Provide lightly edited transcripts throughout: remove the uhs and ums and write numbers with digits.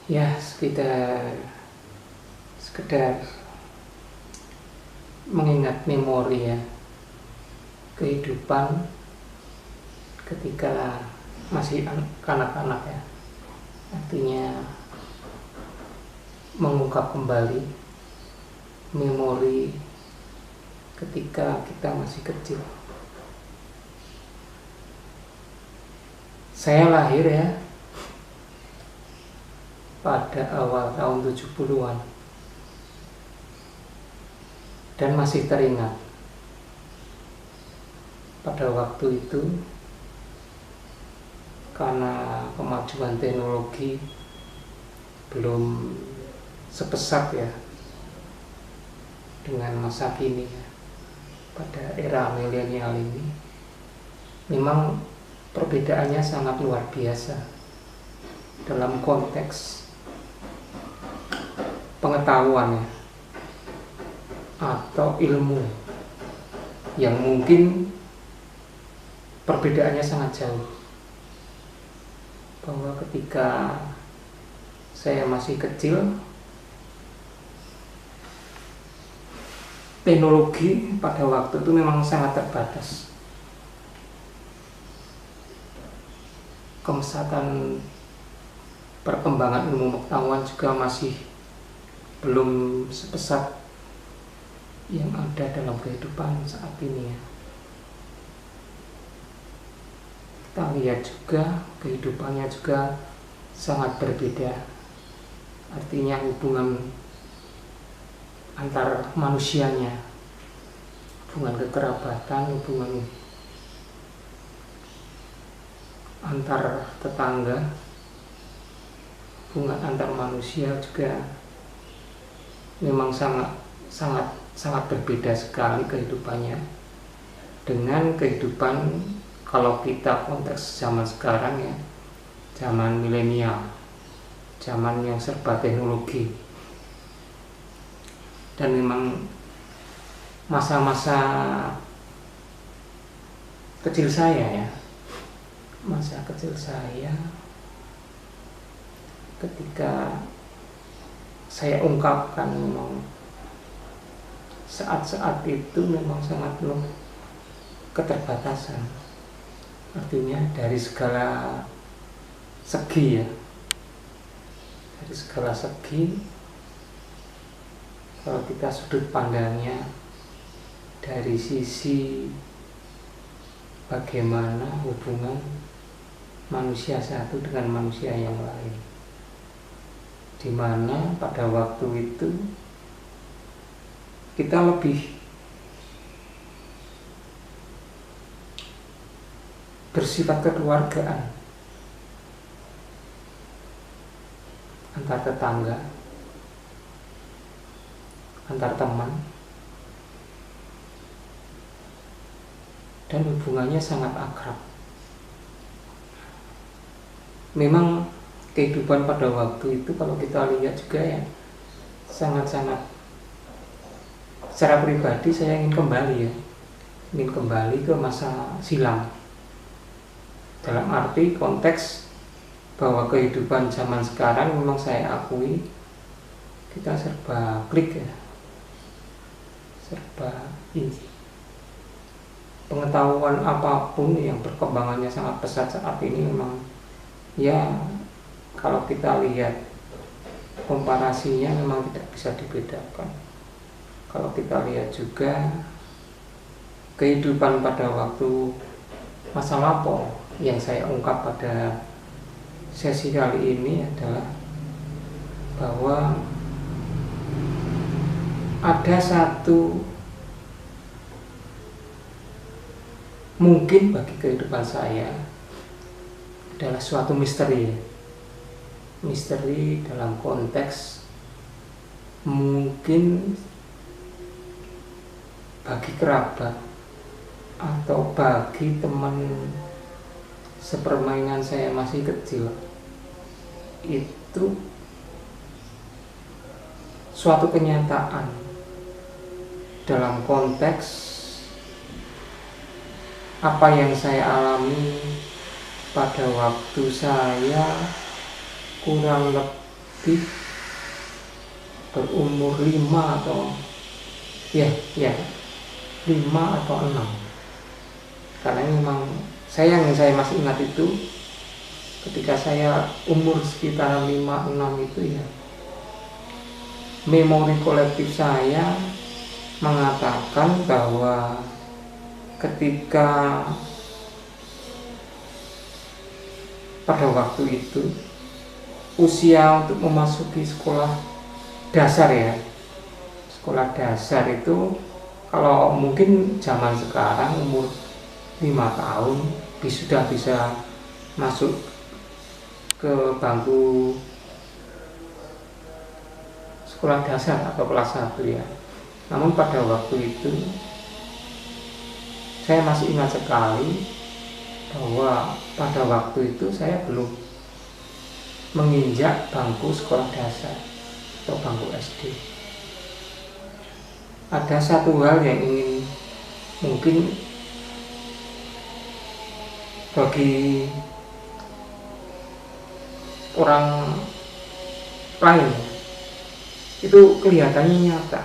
Ya, sekedar mengingat memori ya, kehidupan ketika masih kanak-kanak ya. Artinya mengungkap kembali memori ketika kita masih kecil. Saya lahir ya pada awal tahun 70-an dan masih teringat pada waktu itu karena kemajuan teknologi belum sepesat ya dengan masa kini ya. Pada era milenial ini memang perbedaannya sangat luar biasa dalam konteks pengetahuan ya, atau ilmu yang mungkin perbedaannya sangat jauh. Bahwa ketika saya masih kecil, teknologi pada waktu itu memang sangat terbatas. Kemesatan perkembangan ilmu pengetahuan juga masih belum sepesat yang ada dalam kehidupan saat ini ya. Kita lihat juga kehidupannya juga sangat berbeda. Artinya hubungan antar manusianya, hubungan kekerabatan, hubungan antar tetangga, hubungan antar manusia juga memang sangat berbeda sekali kehidupannya dengan kehidupan kalau kita konteks zaman sekarang ya, zaman milenial, zaman yang serba teknologi. Dan memang masa-masa kecil saya ya, masa kecil saya ketika saya ungkapkan memang saat-saat itu memang sangat penuh keterbatasan. Artinya dari segala segi ya, dari segala segi, kalau kita sudut pandangnya dari sisi bagaimana hubungan manusia satu dengan manusia yang lain, di mana pada waktu itu kita lebih bersifat kekeluargaan antar tetangga, antar teman, dan hubungannya sangat akrab. Memang kehidupan pada waktu itu kalau kita lihat juga ya sangat-sangat, secara pribadi saya ingin kembali ke masa silam, dalam arti konteks bahwa kehidupan zaman sekarang memang saya akui kita serba klik ya, serba ini pengetahuan apapun yang perkembangannya sangat pesat saat ini memang ya, kalau kita lihat komparasinya memang tidak bisa dibedakan. Kalau kita lihat juga kehidupan pada waktu masa lampau yang saya ungkap pada sesi kali ini adalah bahwa ada satu mungkin bagi kehidupan saya adalah suatu misteri dalam konteks mungkin bagi kerabat atau bagi teman sepermainan saya masih kecil, itu suatu kenyataan dalam konteks apa yang saya alami pada waktu saya kurang lebih lebih berumur 5 atau ya 5 atau 6. Karena ini memang saya masih ingat itu ketika saya umur sekitar 5-6 itu ya, memori kolektif saya mengatakan bahwa ketika pada waktu itu usia untuk memasuki sekolah dasar ya, sekolah dasar itu kalau mungkin zaman sekarang umur 5 tahun sudah bisa masuk ke bangku sekolah dasar atau kelas 1 ya. Namun pada waktu itu saya masih ingat sekali bahwa pada waktu itu saya belum menginjak bangku sekolah dasar atau bangku SD. Ada satu hal yang ingin mungkin bagi orang lain itu kelihatannya nyata.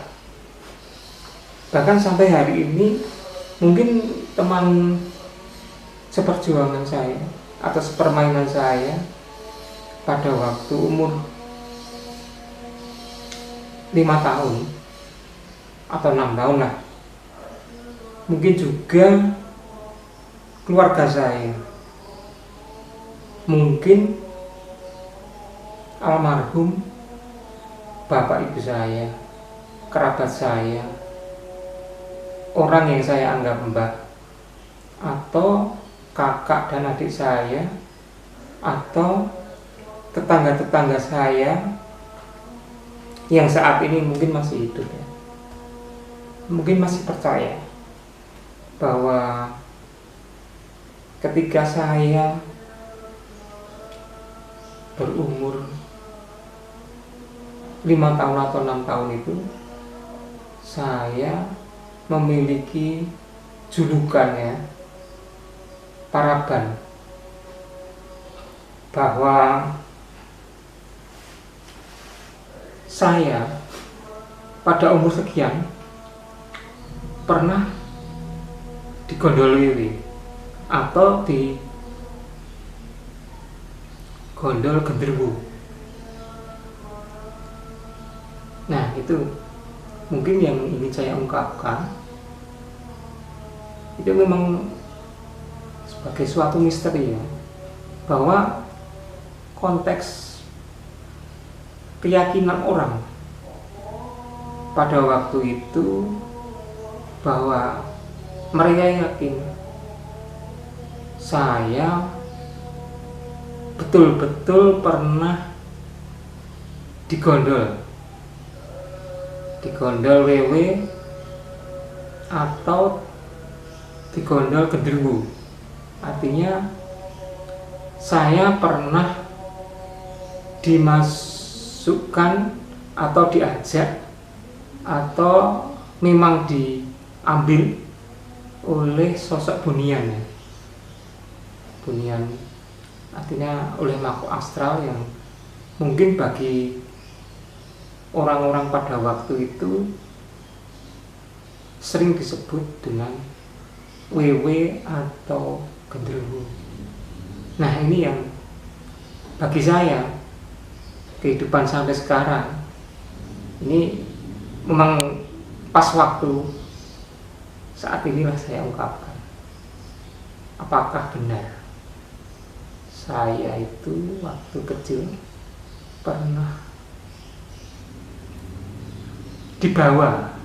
Bahkan sampai hari ini mungkin teman seperjuangan saya atau sepermainan saya pada waktu umur 5 tahun atau 6 tahun lah, mungkin juga keluarga saya, mungkin almarhum bapak ibu saya, kerabat saya, orang yang saya anggap mbah, atau kakak dan adik saya, atau tetangga-tetangga saya yang saat ini mungkin masih hidup ya, mungkin masih percaya bahwa ketika saya berumur 5 tahun atau 6 tahun itu saya memiliki julukannya Paraban, bahwa saya pada umur sekian pernah digondol wiwi atau digondol genderuwo. Nah, itu mungkin yang ingin saya ungkapkan. Itu memang sebagai suatu misteri ya, bahwa konteks keyakinan orang pada waktu itu bahwa mereka yakin saya betul-betul pernah digondol wewe atau digondol genderuwo. Artinya saya pernah dimasukkan atau diajak atau memang diambil oleh sosok bunian ya. Bunian artinya oleh makhluk astral yang mungkin bagi orang-orang pada waktu itu sering disebut dengan wewe atau genderuwo. Nah, ini yang bagi saya kehidupan sampai sekarang ini memang pas waktu saat inilah saya ungkapkan. Apakah benar saya itu waktu kecil pernah dibawa,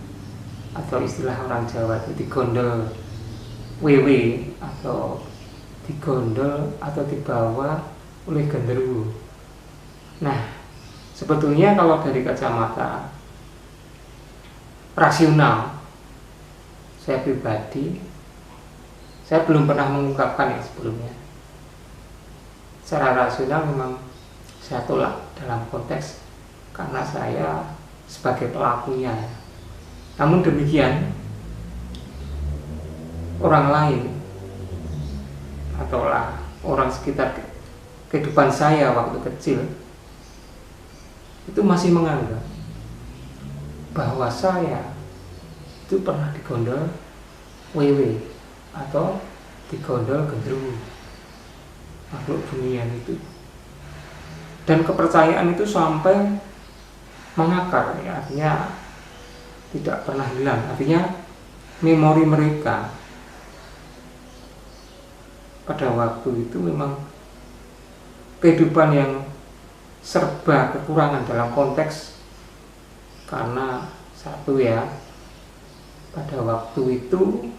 atau istilah orang Jawa itu digondol wewe atau digondol atau dibawa oleh genderuwo. Nah, sebetulnya kalau dari kacamata rasional, saya pribadi saya belum pernah mengungkapkan ya sebelumnya. Secara rasional memang saya tolak dalam konteks karena saya sebagai pelakunya. Namun demikian, orang lain atau orang sekitar kehidupan saya waktu kecil itu masih menganggap bahwa saya itu pernah digondol wewe atau digondol gendruwo, makhluk bunian itu. Dan kepercayaan itu sampai mengakar, ya, artinya tidak pernah hilang. Artinya memori mereka pada waktu itu memang kehidupan yang serba kekurangan dalam konteks, karena satu ya, pada waktu itu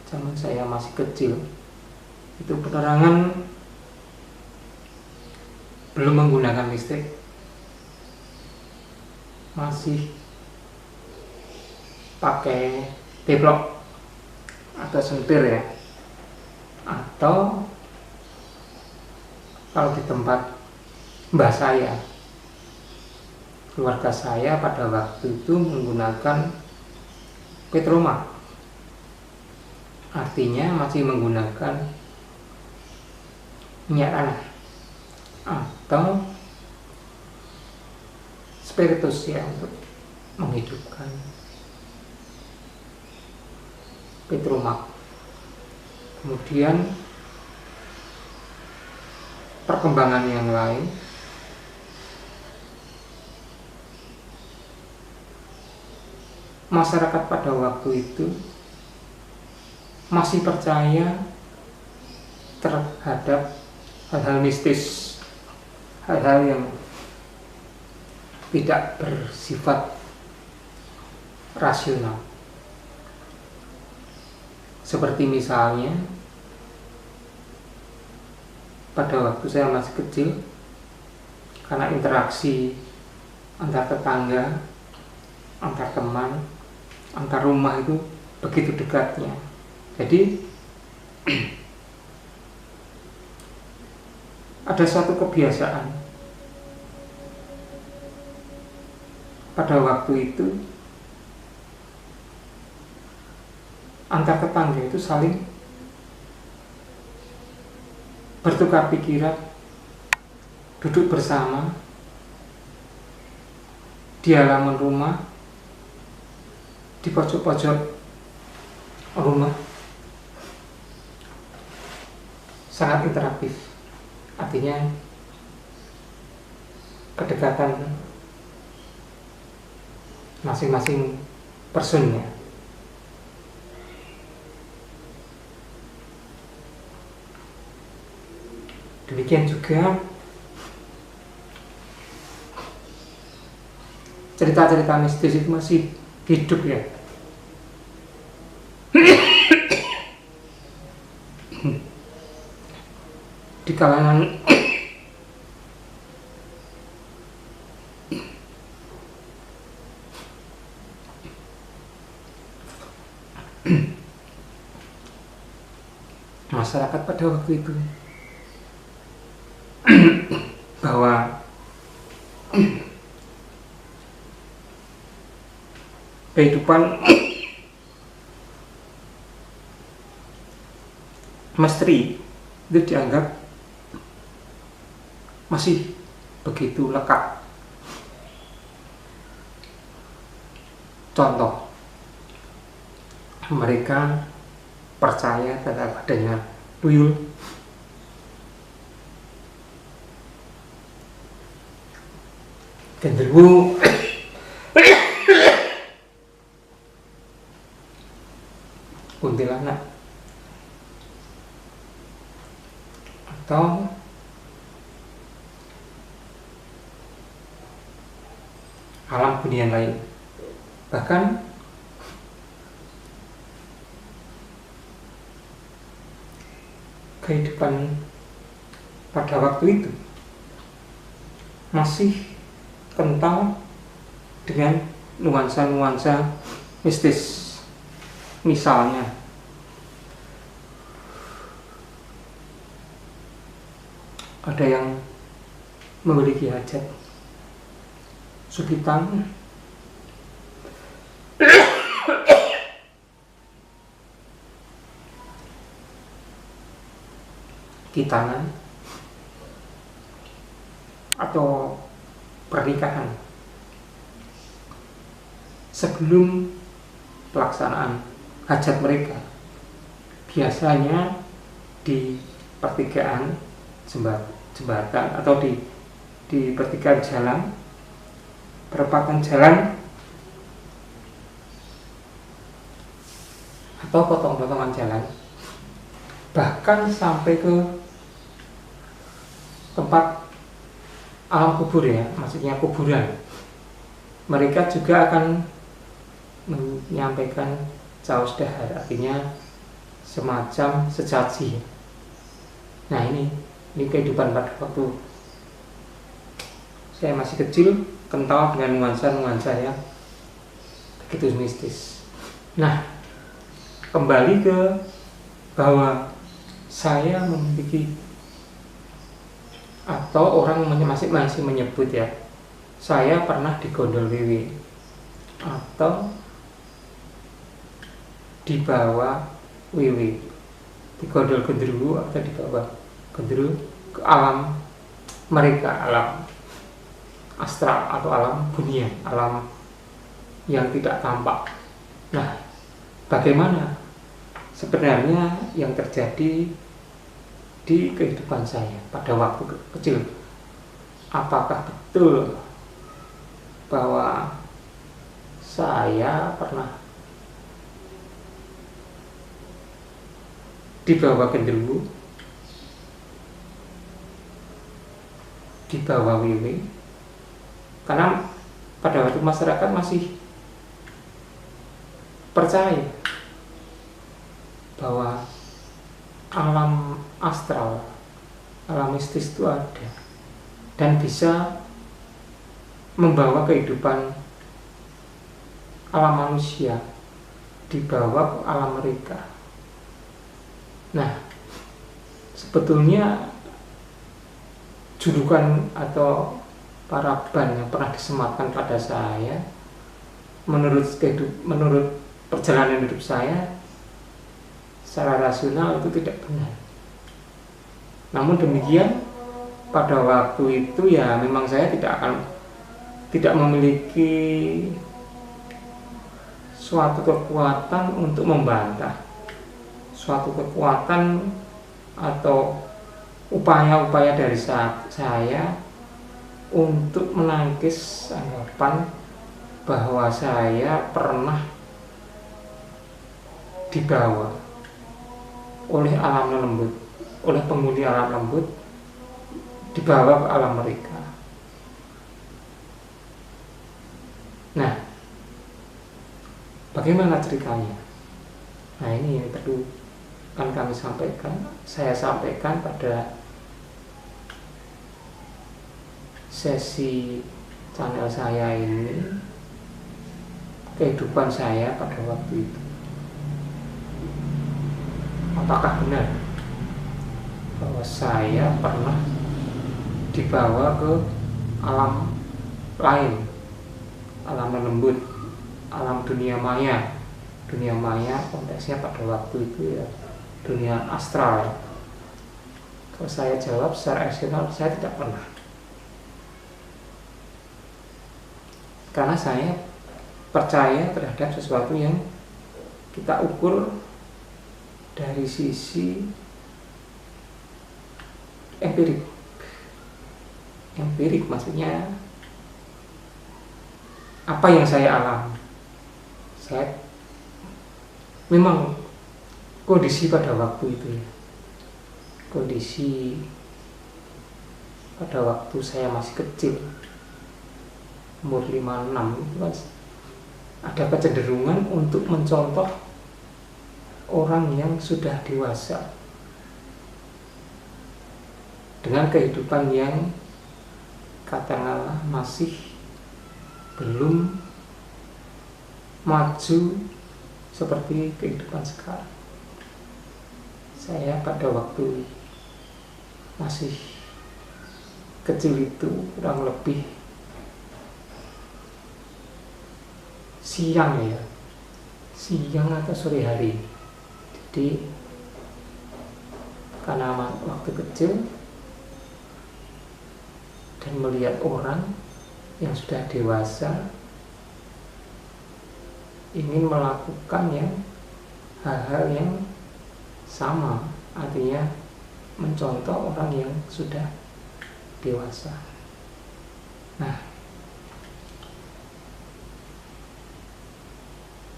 zaman saya masih kecil itu penerangan belum menggunakan listrik, masih pakai teplok atau sentir ya, atau kalau di tempat mbah saya, keluarga saya pada waktu itu menggunakan petromak, artinya masih menggunakan minyak tanah atau spiritus ya untuk menghidupkan petromak. Kemudian perkembangan yang lain, masyarakat pada waktu itu masih percaya terhadap hal-hal mistis, hal-hal yang tidak bersifat rasional. Seperti misalnya pada waktu saya masih kecil, karena interaksi antar tetangga, antar teman, antar rumah itu begitu dekatnya. Jadi ada suatu kebiasaan pada waktu itu, antar tetangga itu saling bertukar pikiran, duduk bersama di halaman rumah, di pojok-pojok rumah, sangat interaktif. Artinya kedekatan masing-masing personnya. Demikian juga cerita-cerita mistis itu masih hidup ya. Di kalangan masyarakat pada waktu itu, bahwa kehidupan misteri itu dianggap masih begitu lekat. Contoh, mereka percaya terhadap adanya tuyul, genderuwo, kuntilanak, atau alam bunian lain. Bahkan kehidupan pada waktu itu masih kental dengan nuansa-nuansa mistis. Misalnya ada yang memiliki hajat sukitan, kitanan, atau pernikahan, sebelum pelaksanaan hajat mereka, biasanya di pertigaan jembatan atau di pertigaan jalan, perempatan jalan, atau potong-potongan jalan, bahkan sampai ke tempat alam kubur ya, maksudnya kuburan, mereka juga akan menyampaikan caos dahar, artinya semacam sesaji. Nah ini kehidupan pada waktu saya masih kecil, kental dengan nuansa-nuansa yang begitu mistis. Nah, kembali ke bahwa saya memiliki, atau orang masih menyebut ya, saya pernah digondol wiwi atau dibawa wiwi, digondol genderuwo atau dibawa genderuwo ke alam mereka, alam astral atau alam dunia, alam yang tidak tampak. Nah, bagaimana sebenarnya yang terjadi di kehidupan saya pada waktu kecil? Apakah betul bahwa saya pernah dibawa genderuwo, dibawa wiwi? Karena pada waktu masyarakat masih percaya bahwa alam astral, alam mistis itu ada dan bisa membawa kehidupan alam manusia dibawa ke alam mereka. Nah, sebetulnya julukan atau paraban yang pernah disematkan pada saya, menurut perjalanan hidup saya secara rasional itu tidak benar. Namun demikian, pada waktu itu ya memang saya tidak memiliki suatu kekuatan untuk membantah, suatu kekuatan atau upaya-upaya dari saya untuk menangkis anggapan bahwa saya pernah dibawa oleh alam lembut, oleh penghuni alam lembut, dibawa ke alam mereka. Nah, bagaimana ceritanya? Nah, ini yang perlu kami sampaikan. Saya sampaikan pada sesi channel saya ini, kehidupan saya pada waktu itu. Apakah benar bahwa saya pernah dibawa ke alam lain, alam lembut, alam dunia maya? Dunia maya konteksnya pada waktu itu ya dunia astral. Kalau saya jawab secara rasional, saya tidak pernah. Karena saya percaya terhadap sesuatu yang kita ukur dari sisi empirik. Empirik maksudnya apa yang saya alami. Saya memang kondisi pada waktu itu ya, kondisi pada waktu saya masih kecil, umur 5-6 itu kan ada kecenderungan untuk mencontoh orang yang sudah dewasa dengan kehidupan yang katakanlah masih belum maju seperti kehidupan sekarang. Saya pada waktu masih kecil itu kurang lebih siang atau sore hari. Jadi karena waktu kecil dan melihat orang yang sudah dewasa ingin melakukan hal-hal yang sama, artinya mencontoh orang yang sudah dewasa. Nah,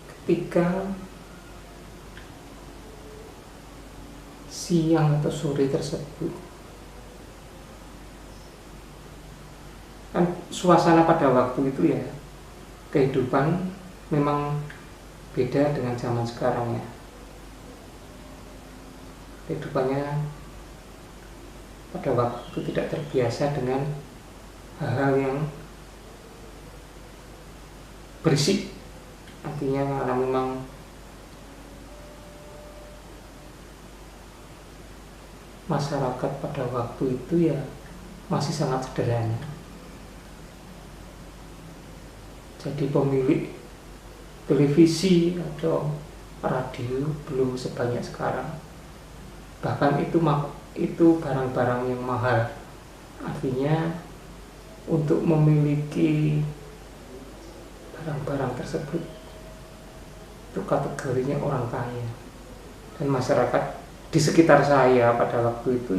ketika siang atau sore tersebut, kan suasana pada waktu itu kehidupan memang beda dengan zaman sekarang kehidupannya pada waktu itu tidak terbiasa dengan hal-hal yang berisik, artinya karena memang masyarakat pada waktu itu masih sangat sederhana. Jadi pemilik televisi atau radio belum sebanyak sekarang. Bahkan itu barang-barang yang mahal. Artinya untuk memiliki barang-barang tersebut itu kategorinya orang kaya. Dan masyarakat di sekitar saya pada waktu itu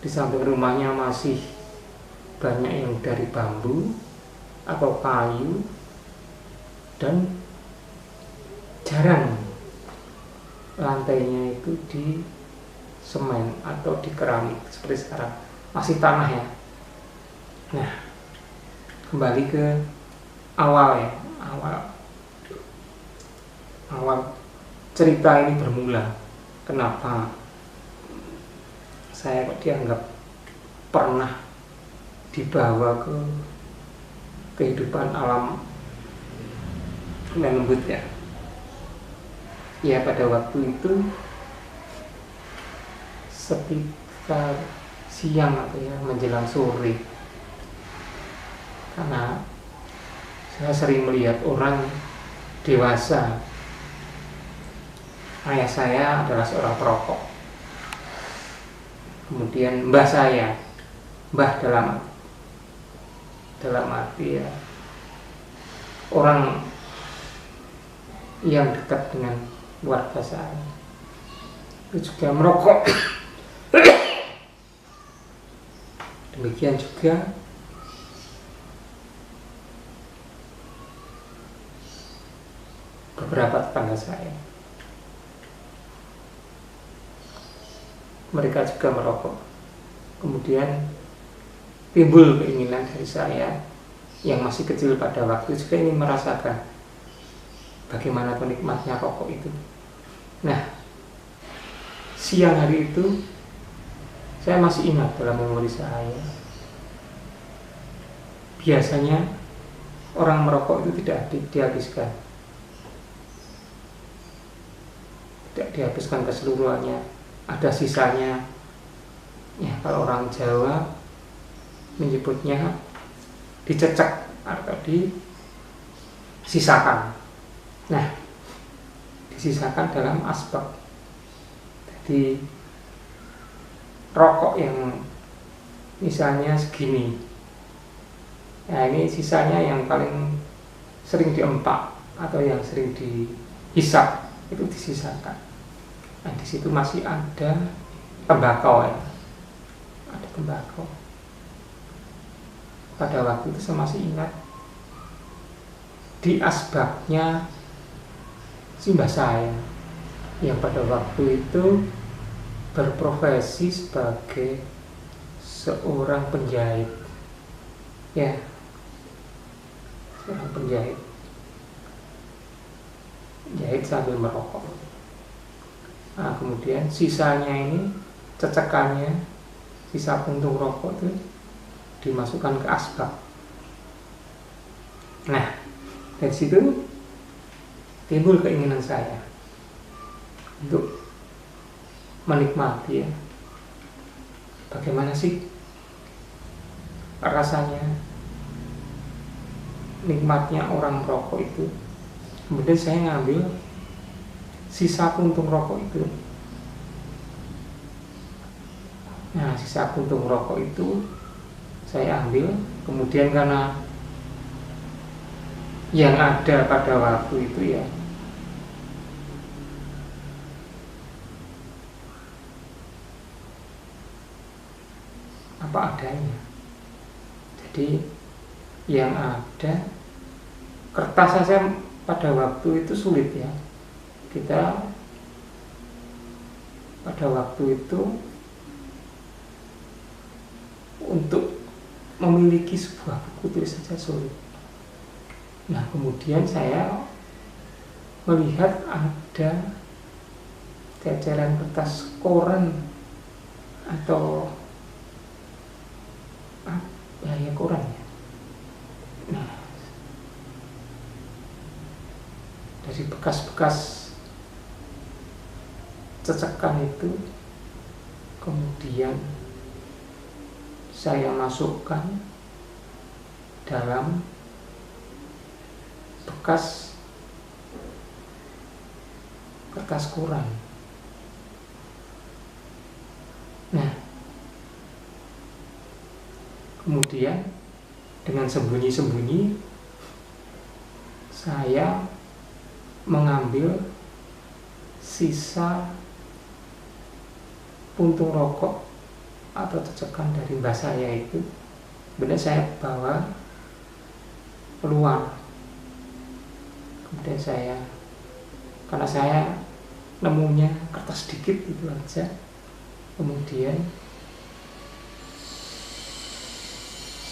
di samping rumahnya masih banyak yang dari bambu atau kayu, dan jarang lantainya itu di semen atau di keramik seperti sekarang, masih tanah Nah, kembali ke awal cerita ini bermula. Kenapa saya kok dianggap pernah dibawa ke kehidupan alam lembut pada waktu itu sekitar siang atau menjelang sore, karena saya sering melihat orang dewasa. Ayah saya adalah seorang perokok, kemudian mbah saya, dalam arti orang yang dekat dengan keluarga saya itu juga merokok. Demikian juga beberapa tetangga saya, mereka juga merokok. Kemudian timbul keinginan dari saya yang masih kecil pada waktu juga ingin merasakan bagaimana nikmatnya rokok itu. Nah, siang hari itu saya masih ingat dalam memori saya, biasanya orang merokok itu tidak dihabiskan keseluruhannya, ada sisanya. Kalau orang Jawa menyebutnya dicecek atau disisakan. Nah, disisakan dalam asbak. Jadi rokok yang misalnya segini, ini sisanya yang paling sering diempak atau yang sering dihisap itu disisakan. Nah, di situ masih ada tembakau ada tembakau. Pada waktu itu saya masih ingat di asbaknya simbah saya yang pada waktu itu berprofesi sebagai seorang penjahit, seorang penjahit, jahit sambil merokok. Nah, kemudian sisanya ini, cecekannya, sisa puntung rokok itu dimasukkan ke asbak. Nah, dari situ timbul keinginan saya untuk menikmati bagaimana sih rasanya nikmatnya orang merokok itu. Kemudian saya ngambil sisa puntung rokok itu. Nah, sisa puntung rokok itu saya ambil. Kemudian karena yang ada pada waktu itu ya apa adanya, jadi yang ada kertas saja pada waktu itu sulit ya. Kita pada waktu itu untuk memiliki sebuah buku tulis saja sulit. Nah, kemudian saya melihat ada ceceran kertas koran atau ya koran ya. Nah, dari bekas-bekas cecekan itu kemudian saya masukkan dalam bekas kertas koran. Nah, kemudian dengan sembunyi-sembunyi saya mengambil sisa puntung rokok atau cecekan dari mbah saya itu, benar saya bawa keluar. Kemudian saya, karena saya nemunya kertas sedikit itu aja, kemudian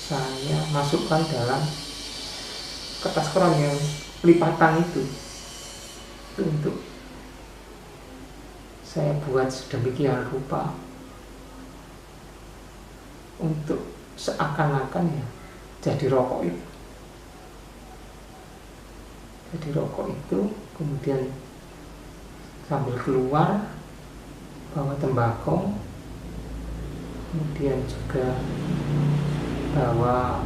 saya masukkan dalam kertas koran yang lipatan itu untuk saya buat sedemikian rupa untuk seakan-akan ya jadi rokok itu. Jadi rokok itu kemudian sambil keluar bawa tembakau, kemudian juga bawa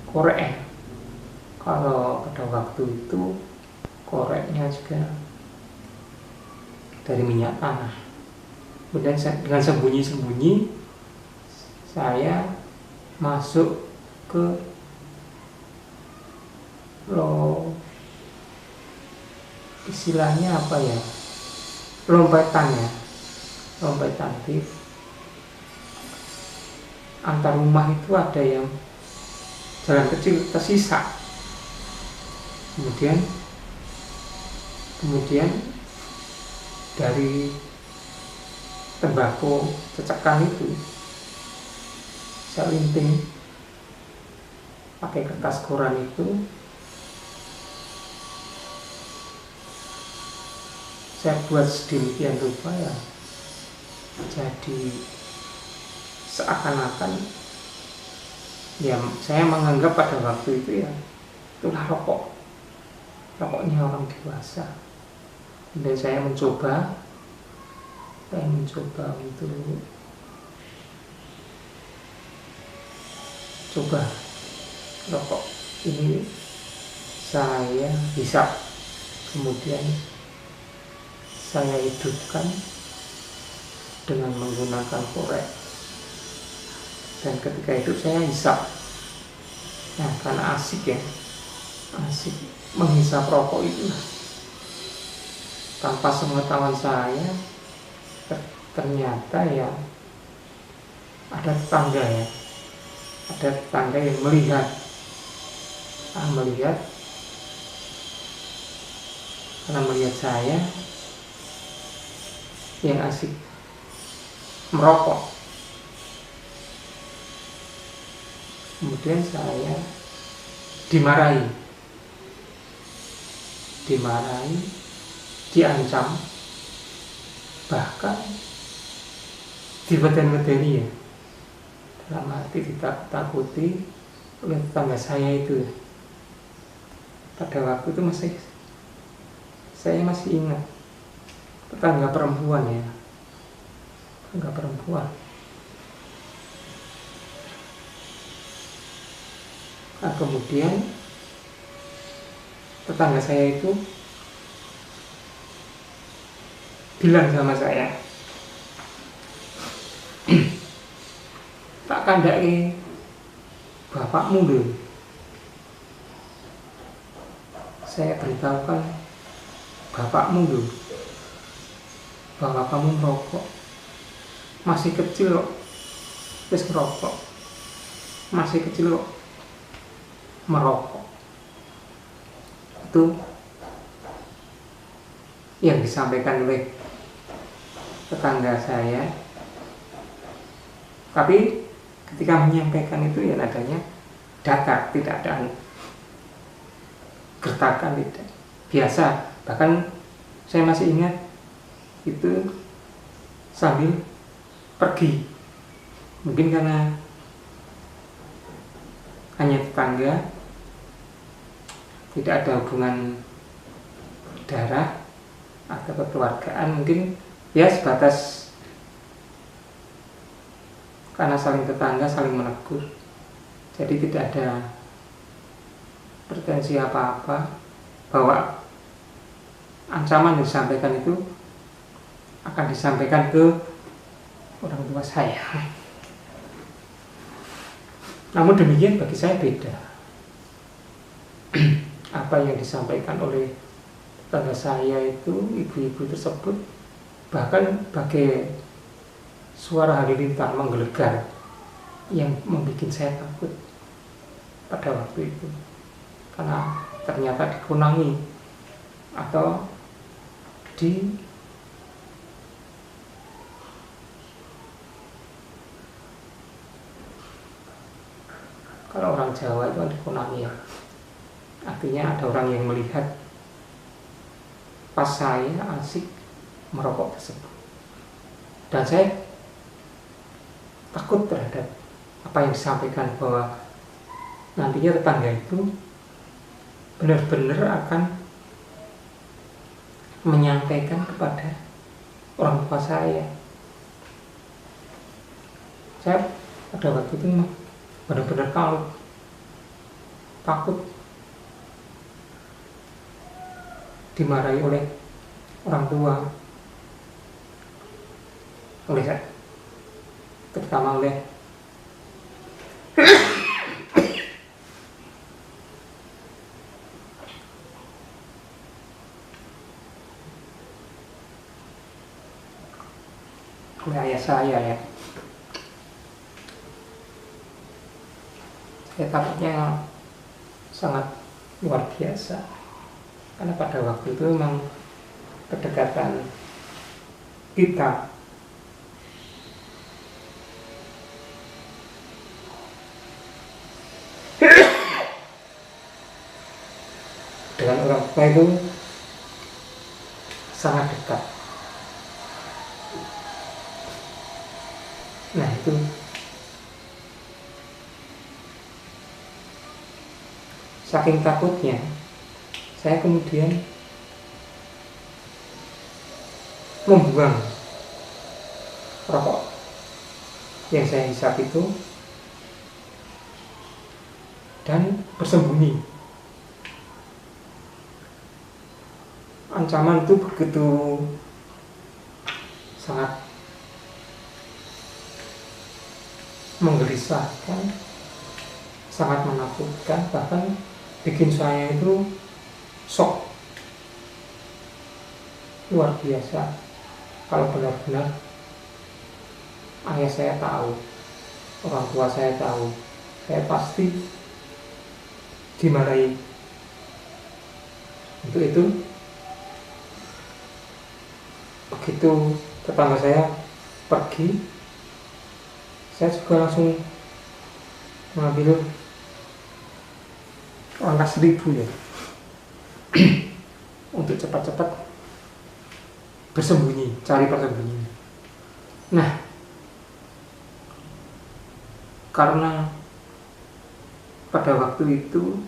korek. Kalau pada waktu itu koreknya juga dari minyak tanah. Kemudian dengan sembunyi-sembunyi saya masuk ke istilahnya apa ya, lompetan ya, lompetan di antar rumah itu ada yang jalan kecil tersisa. Kemudian dari tembakau cecekan itu saya linting pakai kertas koran itu, saya buat sedemikian rupa ya, jadi seakan-akan ya saya menganggap pada waktu itu ya itulah rokoknya orang dewasa. Dan saya mencoba untuk coba rokok ini saya hisap, kemudian saya hidupkan dengan menggunakan korek, dan ketika itu saya hisap. Nah, karena asik menghisap rokok itu tanpa sepengetahuan saya, ternyata ya ada tetangga yang melihat karena melihat saya yang asik merokok. Kemudian saya dimarahi, diancam, bahkan dibeden-bedeni ya, dalam arti ditakut-takuti oleh tetangga saya itu. Pada waktu itu saya masih ingat, tetangga perempuan. Nah, kemudian tetangga saya itu bilang sama saya, tak kandhake bapakmu lho. Saya beritahukan bapakmu lho bahwa kamu merokok. Masih kecil kok wis ngerokok. Masih kecil kok merokok. Itu yang disampaikan oleh tetangga saya. Tapi ketika menyampaikan itu ya nadanya datar, tidak ada gertakan, tidak biasa. Bahkan saya masih ingat itu sambil pergi, mungkin karena hanya tetangga, tidak ada hubungan darah atau kekeluargaan, mungkin ya sebatas karena saling tetangga, saling menegur. Jadi tidak ada pretensi apa-apa bahwa ancaman yang disampaikan itu akan disampaikan ke orang tua saya. Namun demikian bagi saya beda. Apa yang disampaikan oleh tetangga saya itu, ibu-ibu tersebut, bahkan bagai suara halilintar menggelegar yang membuat saya takut pada waktu itu, karena ternyata dikunangi atau kalau orang Jawa itu dikunangi ya, artinya ada orang yang melihat pas saya asik merokok tersebut, dan saya takut terhadap apa yang disampaikan bahwa nantinya tetangga itu benar-benar akan menyampaikan kepada orang tua saya. Saya pada waktu itu benar-benar takut dimarahi oleh orang tua, oleh saya, terutama oleh ayah saya ya. Saya takutnya sangat luar biasa, karena pada waktu itu memang kedekatan kita dengan orang tua itu sangat dekat. Nah itu saking takutnya saya kemudian membuang rokok yang saya hisap itu dan bersembunyi. Ancaman itu begitu sangat menggelisahkan, sangat menakutkan, bahkan bikin saya itu shock luar biasa. Kalau benar-benar ayah saya tahu, orang tua saya tahu, saya pasti dimarahi. Untuk itu begitu tetangga saya pergi, saya juga langsung mengambil angka 1000 ya untuk cepat-cepat bersembunyi, cari persembunyian. Nah, karena pada waktu itu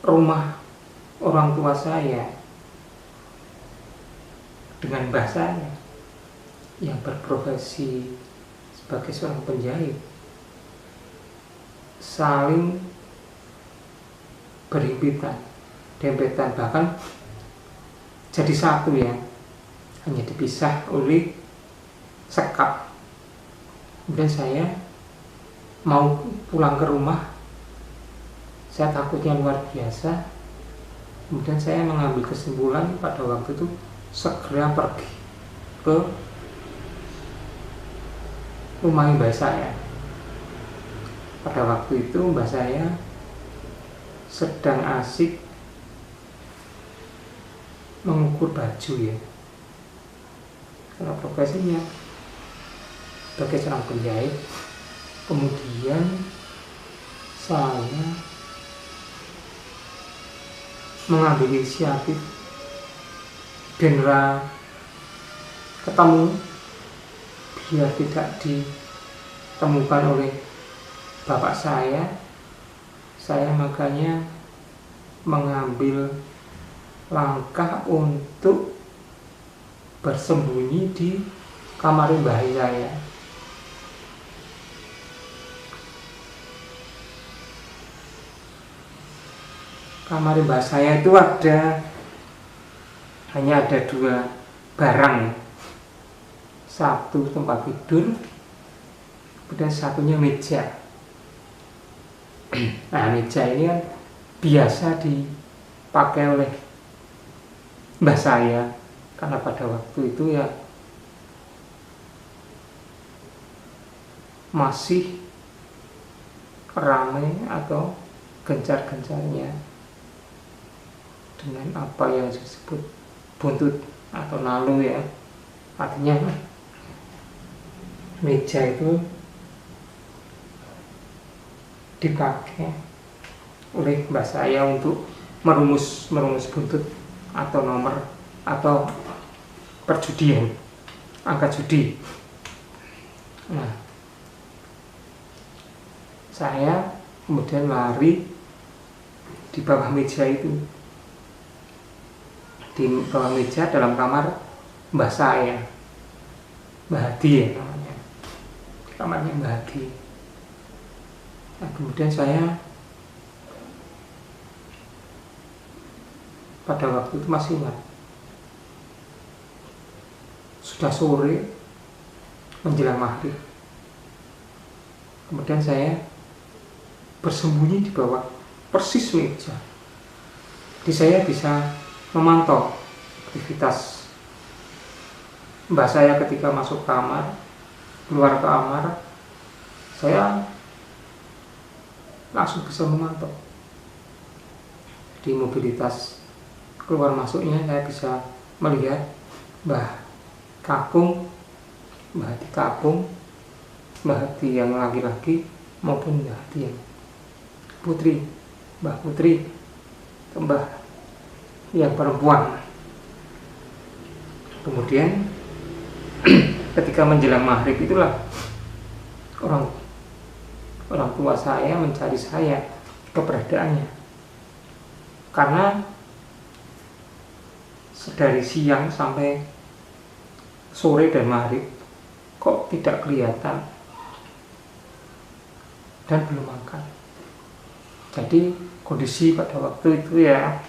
rumah orang tua saya dengan mbah saya yang berprofesi sebagai seorang penjahit saling berhimpitan, dempetan, bahkan jadi satu ya, hanya dipisah oleh sekap. Kemudian saya mau pulang ke rumah, saya takutnya luar biasa. Kemudian saya mengambil kesimpulan pada waktu itu segera pergi ke rumah mbah saya. Pada waktu itu mbah saya sedang asik mengukur baju ya, karena profesinya sebagai seorang penjahit. Kemudian saya mengambil inisiatif genre ketemu biar tidak ditemukan oleh bapak saya makanya mengambil langkah untuk bersembunyi di kamar mbah saya. Kamar mbah saya itu hanya ada 2 barang ya. Satu tempat tidur, kemudian satunya meja. Nah, meja ini kan biasa dipakai oleh mbah saya karena pada waktu itu ya masih ramai atau gencar-gencarnya dengan apa yang disebut buntut atau nalu ya. Artinya meja itu dipakai oleh mbah saya untuk merumus buntut atau nomor atau perjudian, angka judi. Nah, saya kemudian lari di bawah meja itu. Di bawah meja dalam kamar mbah saya, Mbah Hadi ya namanya, kamarnya Mbah Hadi. Nah, kemudian saya pada waktu itu masih ingat, sudah sore menjelang maghrib. Kemudian saya bersembunyi di bawah persis meja. Jadi saya bisa memantau aktivitas mbah saya ketika masuk kamar, keluar kamar, saya langsung bisa memantau. Di mobilitas keluar masuknya saya bisa melihat Mbah Kakung, Mbah Hadi Kakung, Mbah Hadi yang laki-laki maupun Mbah Hadi yang putri, Mbah Putri, Mbah yang perempuan. Kemudian ketika menjelang maghrib itulah orang tua saya mencari saya keberadaannya, karena dari siang sampai sore dan maghrib kok tidak kelihatan dan belum makan. Jadi kondisi pada waktu itu ya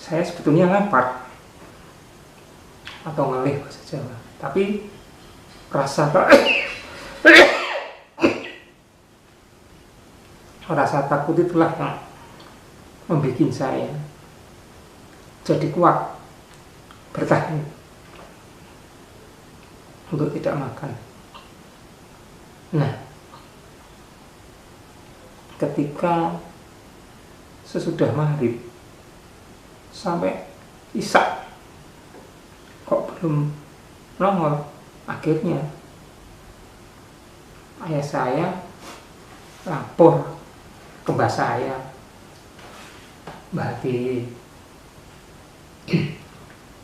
saya sebetulnya lapar atau ngelih bahasa Jawa, tapi rasa takut itulah yang membuat saya jadi kuat bertahan untuk tidak makan. Nah, ketika sesudah maghrib sampai isya kok belum nongol, akhirnya ayah saya lapor ke mbah saya, Mbah Hadi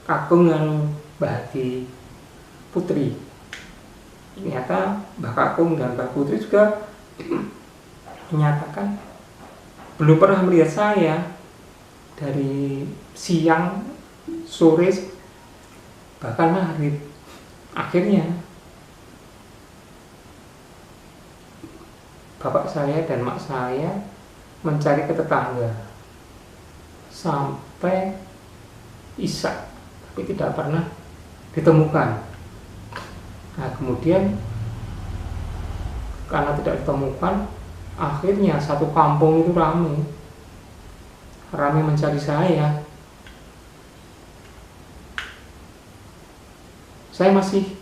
Kakung dan Mbah Hadi Putri. Ternyata Mbah Kakung dan Mbah Putri juga menyatakan belum pernah melihat saya dari siang, sore, bahkan maghrib. Akhirnya bapak saya dan mak saya mencari ke tetangga sampai isya, tapi tidak pernah ditemukan. Nah, kemudian karena tidak ditemukan, akhirnya satu kampung itu ramai mencari saya. Saya masih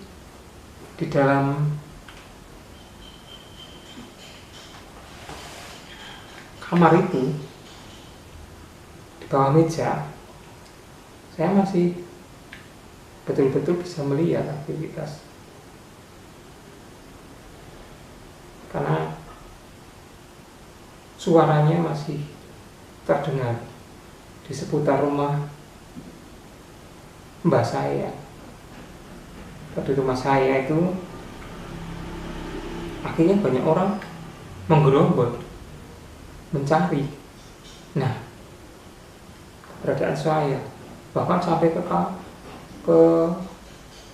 di dalam kamar itu, di bawah meja, saya masih betul-betul bisa melihat aktivitas. Karena suaranya masih terdengar di seputar rumah mbah saya. Di rumah saya itu akhirnya banyak orang menggerombol mencari. Nah, keberadaan saya bahkan sampai ke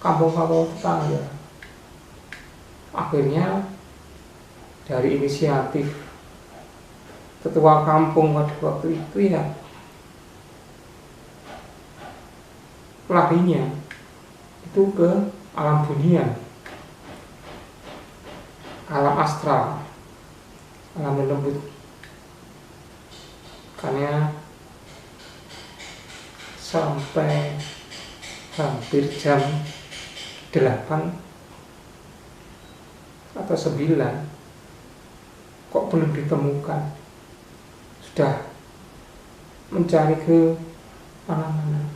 kampung-kampung tetangga. Akhirnya dari inisiatif ketua kampung pada waktu itu ya, larinya itu ke alam dunia, alam astral, alam lembut. Karena sampai hampir jam 8 atau 9 kok belum ditemukan. Sudah mencari ke mana-mana,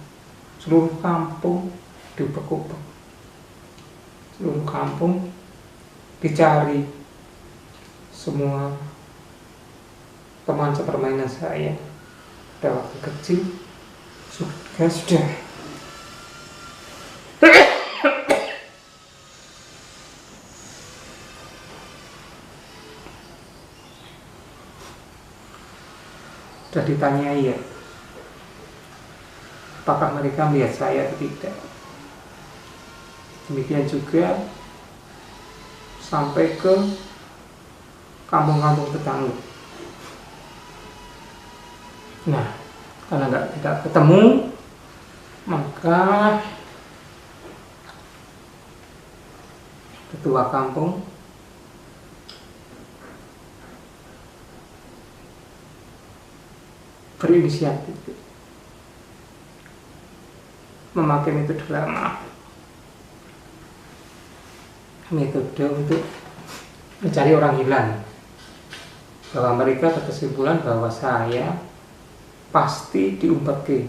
seluruh kampung diubek-ubek, seluruh kampung dicari. Semua teman sepermainan saya pada waktu kecil sudah ditanyai ya, apakah mereka melihat saya atau tidak. Demikian juga sampai ke kampung-kampung tetangga. Nah, karena tidak ketemu, maka ketua kampung berinisiatif memakai metode lama, metode untuk mencari orang hilang, bahwa mereka berkesimpulan bahwa saya pasti diumpet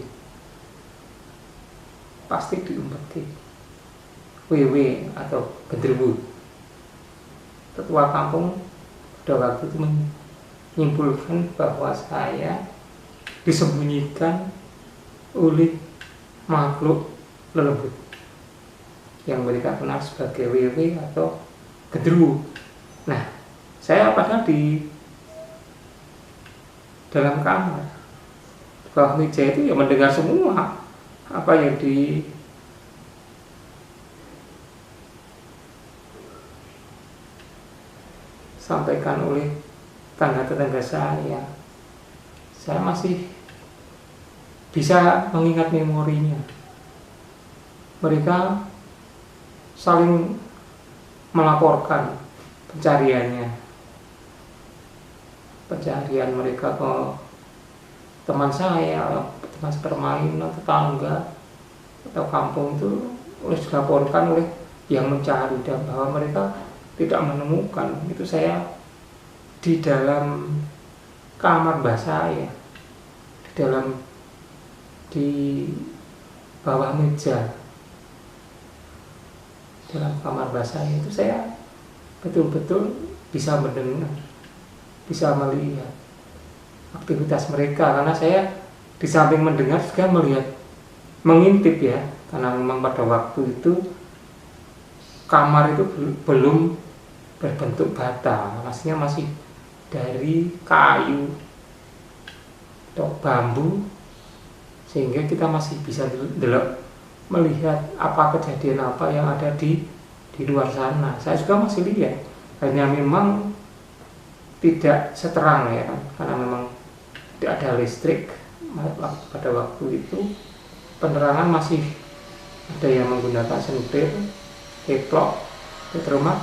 WW atau genderuwo. Ketua kampung pada waktu itu menyimpulkan bahwa saya disembunyikan oleh makhluk lelembut yang mereka kenal sebagai WW atau genderuwo. Nah, saya padahal di dalam kamar bawah meja itu ya mendengar semua apa yang disampaikan oleh tetangga saya. Saya masih bisa mengingat memorinya. Mereka saling melaporkan pencarian mereka ke teman saya, teman sepermainan, tetangga atau kampung itu dilaporkan oleh yang mencari, dan bahwa mereka tidak menemukan. Itu saya di dalam kamar mbah saya, di bawah meja dalam kamar mbah saya itu saya betul-betul bisa mendengar, bisa melihat aktivitas mereka. Karena saya di samping mendengar juga melihat, mengintip ya, karena memang pada waktu itu kamar itu belum berbentuk bata, maksudnya masih dari kayu atau bambu, sehingga kita masih bisa melihat apa kejadian apa yang ada di luar sana. Saya juga masih lihat, hanya memang tidak seterang ya kan, karena memang tidak ada listrik pada waktu itu. Penerangan masih ada yang menggunakan sendir, keplok, petromak,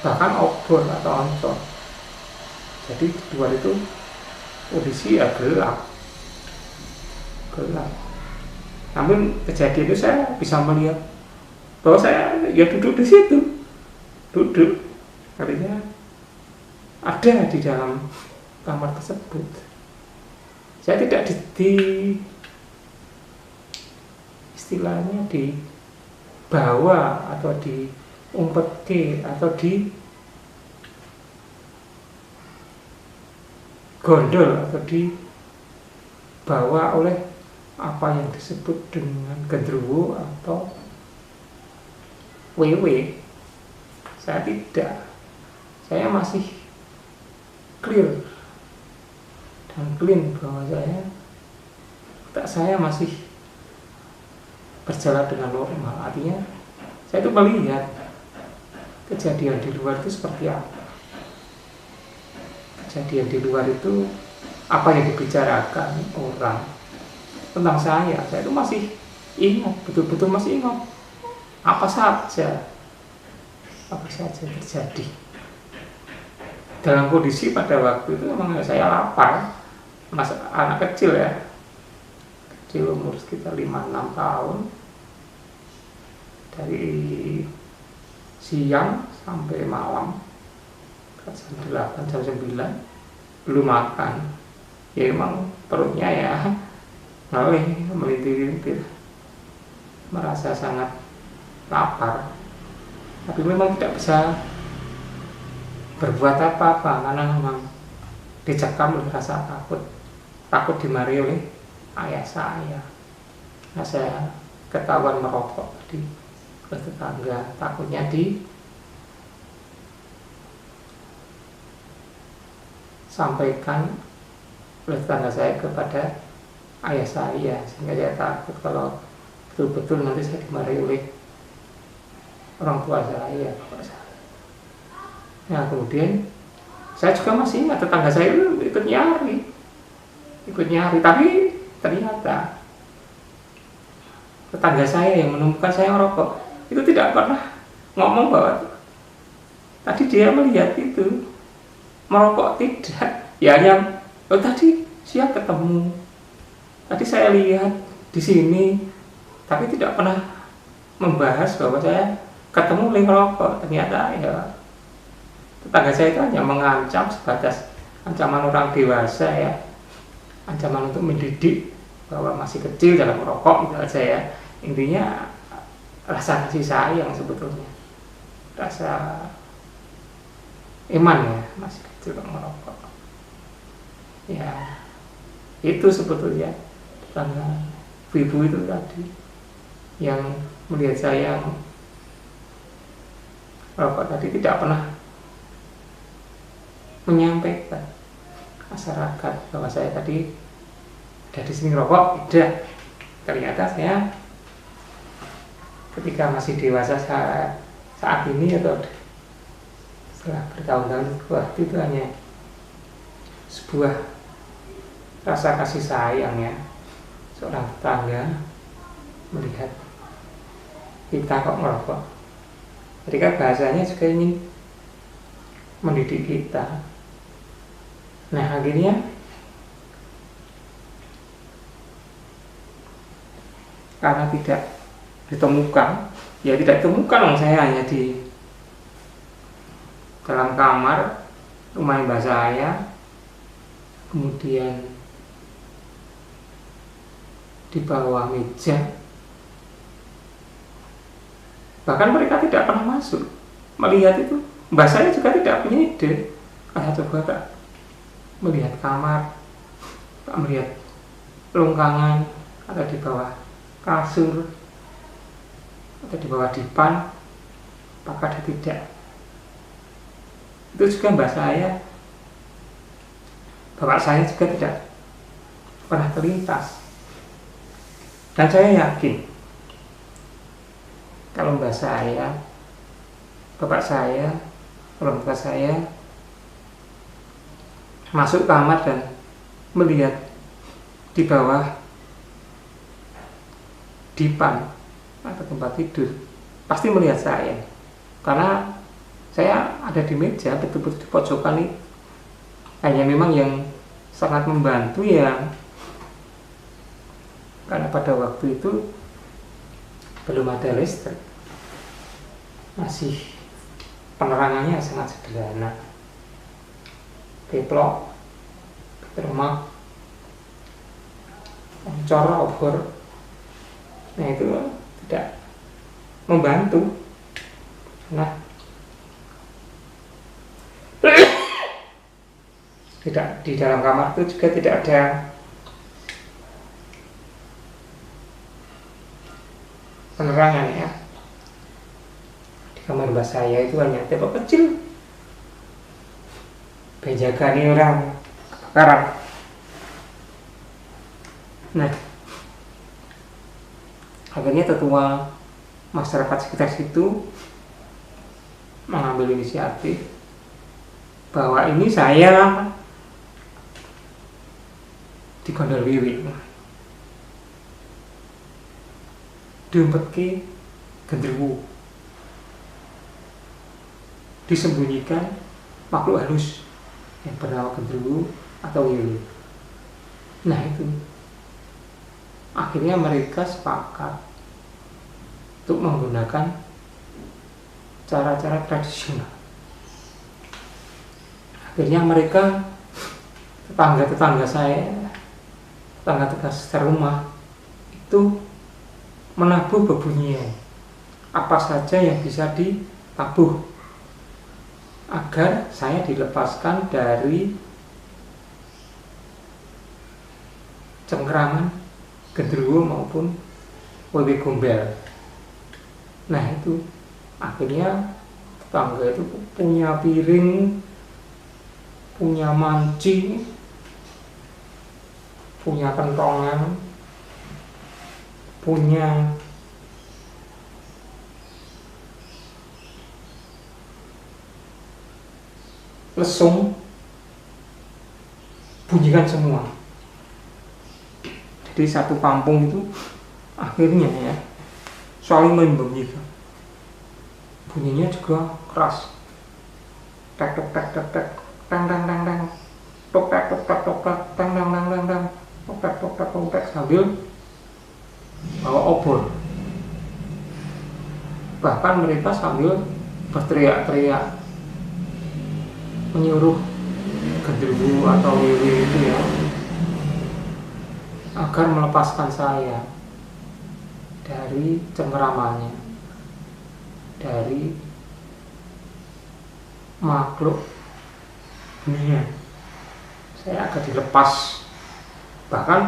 bahkan obor atau oncor. Jadi di luar itu kondisi ya gelap. Namun kejadian itu saya bisa melihat bahwa saya ya duduk di situ, artinya ada di dalam kamar tersebut. Saya tidak di istilahnya dibawa atau diumpet atau di gondol atau dibawa oleh apa yang disebut dengan genderuwo atau WW. Saya tidak. Saya masih clear dan clean bahwa saya masih berjalan dengan normal. Artinya saya itu melihat kejadian di luar itu seperti apa. Kejadian di luar itu apa yang dibicarakan orang tentang saya itu masih ingat, betul-betul masih ingat apa saja terjadi. Dalam kondisi pada waktu itu memang saya lapar, anak kecil ya, kecil umur sekitar 5-6 tahun, dari siang sampai malam jam 8, jam 9 belum makan. Ya emang perutnya ya melintir-lintir, merasa sangat lapar, tapi memang tidak bisa berbuat apa-apa karena memang dicekam oleh rasa takut dimarahi oleh ayah saya. Nah, saya ketahuan merokok di tetangga, takutnya disampaikan oleh tetangga saya kepada ayah saya, sehingga saya takut kalau betul-betul nanti saya dimarahi oleh orang tua saya, bapak saya. Nah, kemudian saya juga masih ingat tetangga saya itu ikut nyari, tapi ternyata tetangga saya yang menemukan saya merokok itu tidak pernah ngomong bahwa tadi dia melihat itu merokok, tidak. Ya hanya tadi siap ketemu, tadi saya lihat di sini, tapi tidak pernah membahas bahwa saya ketemu oleh merokok. Ternyata ya tetangga saya itu hanya mengancam sebatas ancaman orang dewasa ya, ancaman untuk mendidik bahwa masih kecil dalam merokok gitu aja ya. Intinya rasa kasih sayang sebetulnya, rasa iman ya, masih kecil kok merokok. Ya itu sebetulnya tetangga ibu itu tadi yang melihat saya merokok tadi tidak pernah menyampaikan masyarakat bahwa saya tadi ada di sini rokok. Tidak. Ternyata saya ketika masih dewasa saat ini atau setelah bertahun-tahun waktu itu hanya sebuah rasa kasih sayang ya, seorang tetangga melihat kita kok merokok. Jadi kan bahasanya juga ingin mendidik kita. Nah, akhirnya karena tidak ditemukan, ya tidak ditemukan, saya hanya di dalam kamar rumah mbak saya, kemudian di bawah meja. Bahkan mereka tidak pernah masuk melihat itu. Mbak saya juga tidak punya ide. Coba Kak melihat kamar, Kak melihat longkangan atau di bawah kasur atau di bawah dipan, apakah dia tidak. Itu juga mbak saya, bapak saya juga tidak pernah terlintas. Dan saya yakin kalau mbak saya, bapak saya, orang tua saya masuk kamar dan melihat di bawah dipan atau tempat tidur, pasti melihat saya, karena Saya ada di meja, betul-betul di pojokan itu. Hanya memang yang sangat membantu ya, karena pada waktu itu belum ada listrik, masih penerangannya sangat sederhana, keplok, termak, cor, obor. Nah itu tidak membantu. Nah, tidak, di dalam kamar itu juga tidak ada penerangan ya. Di kamar mbak saya itu hanya tembok kecil, penjaganya orang kebakaran. Nah, akhirnya tetua masyarakat sekitar situ mengambil inisiatif bahwa ini saya digondol wiwi, diumpetke genderuwo, disembunyikan makhluk halus yang bernama genderuwo atau wiwi. Nah itu akhirnya mereka sepakat untuk menggunakan cara-cara tradisional. Akhirnya mereka, tetangga-tetangga saya, tetangga-tetangga serumah itu menabuh bebunyian apa saja yang bisa ditabuh agar saya dilepaskan dari cengkraman genderuwo maupun wewe gombel. Nah itu akhirnya tetangga itu punya piring, punya manci, punya kentongan, punya lesung, bunyikan semua. Jadi satu kampung itu akhirnya ya saling membunyikan. Bunyinya juga keras. Tek tek tek tek tek, tang tang tang tang, tok tek tok tek tok tek, tang tang tang tang tang, tok tek tok tek tok tek, sambil bawa obor. Bahkan mereka sambil berteriak-teriak menyuruh genderuwo atau wewe itu ya agar melepaskan saya dari cengkeramannya, dari makhluk dunia. Saya akan dilepas. Bahkan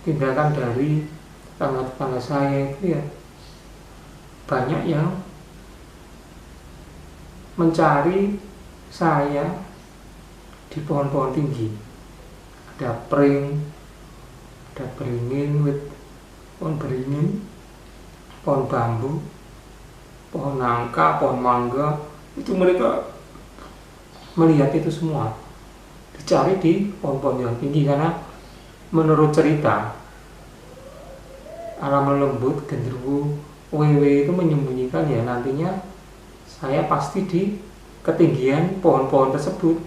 tindakan dari tetangga-tetangga saya itu ya banyak yang mencari saya di pohon-pohon tinggi. Ada pring, ada beringin, pohon beringin, pohon bambu, pohon nangka, pohon mangga. Itu mereka melihat itu semua dicari di pohon-pohon yang tinggi, karena menurut cerita alam lembut genderuwo wewe itu menyembunyikan ya nantinya saya pasti di ketinggian pohon-pohon tersebut.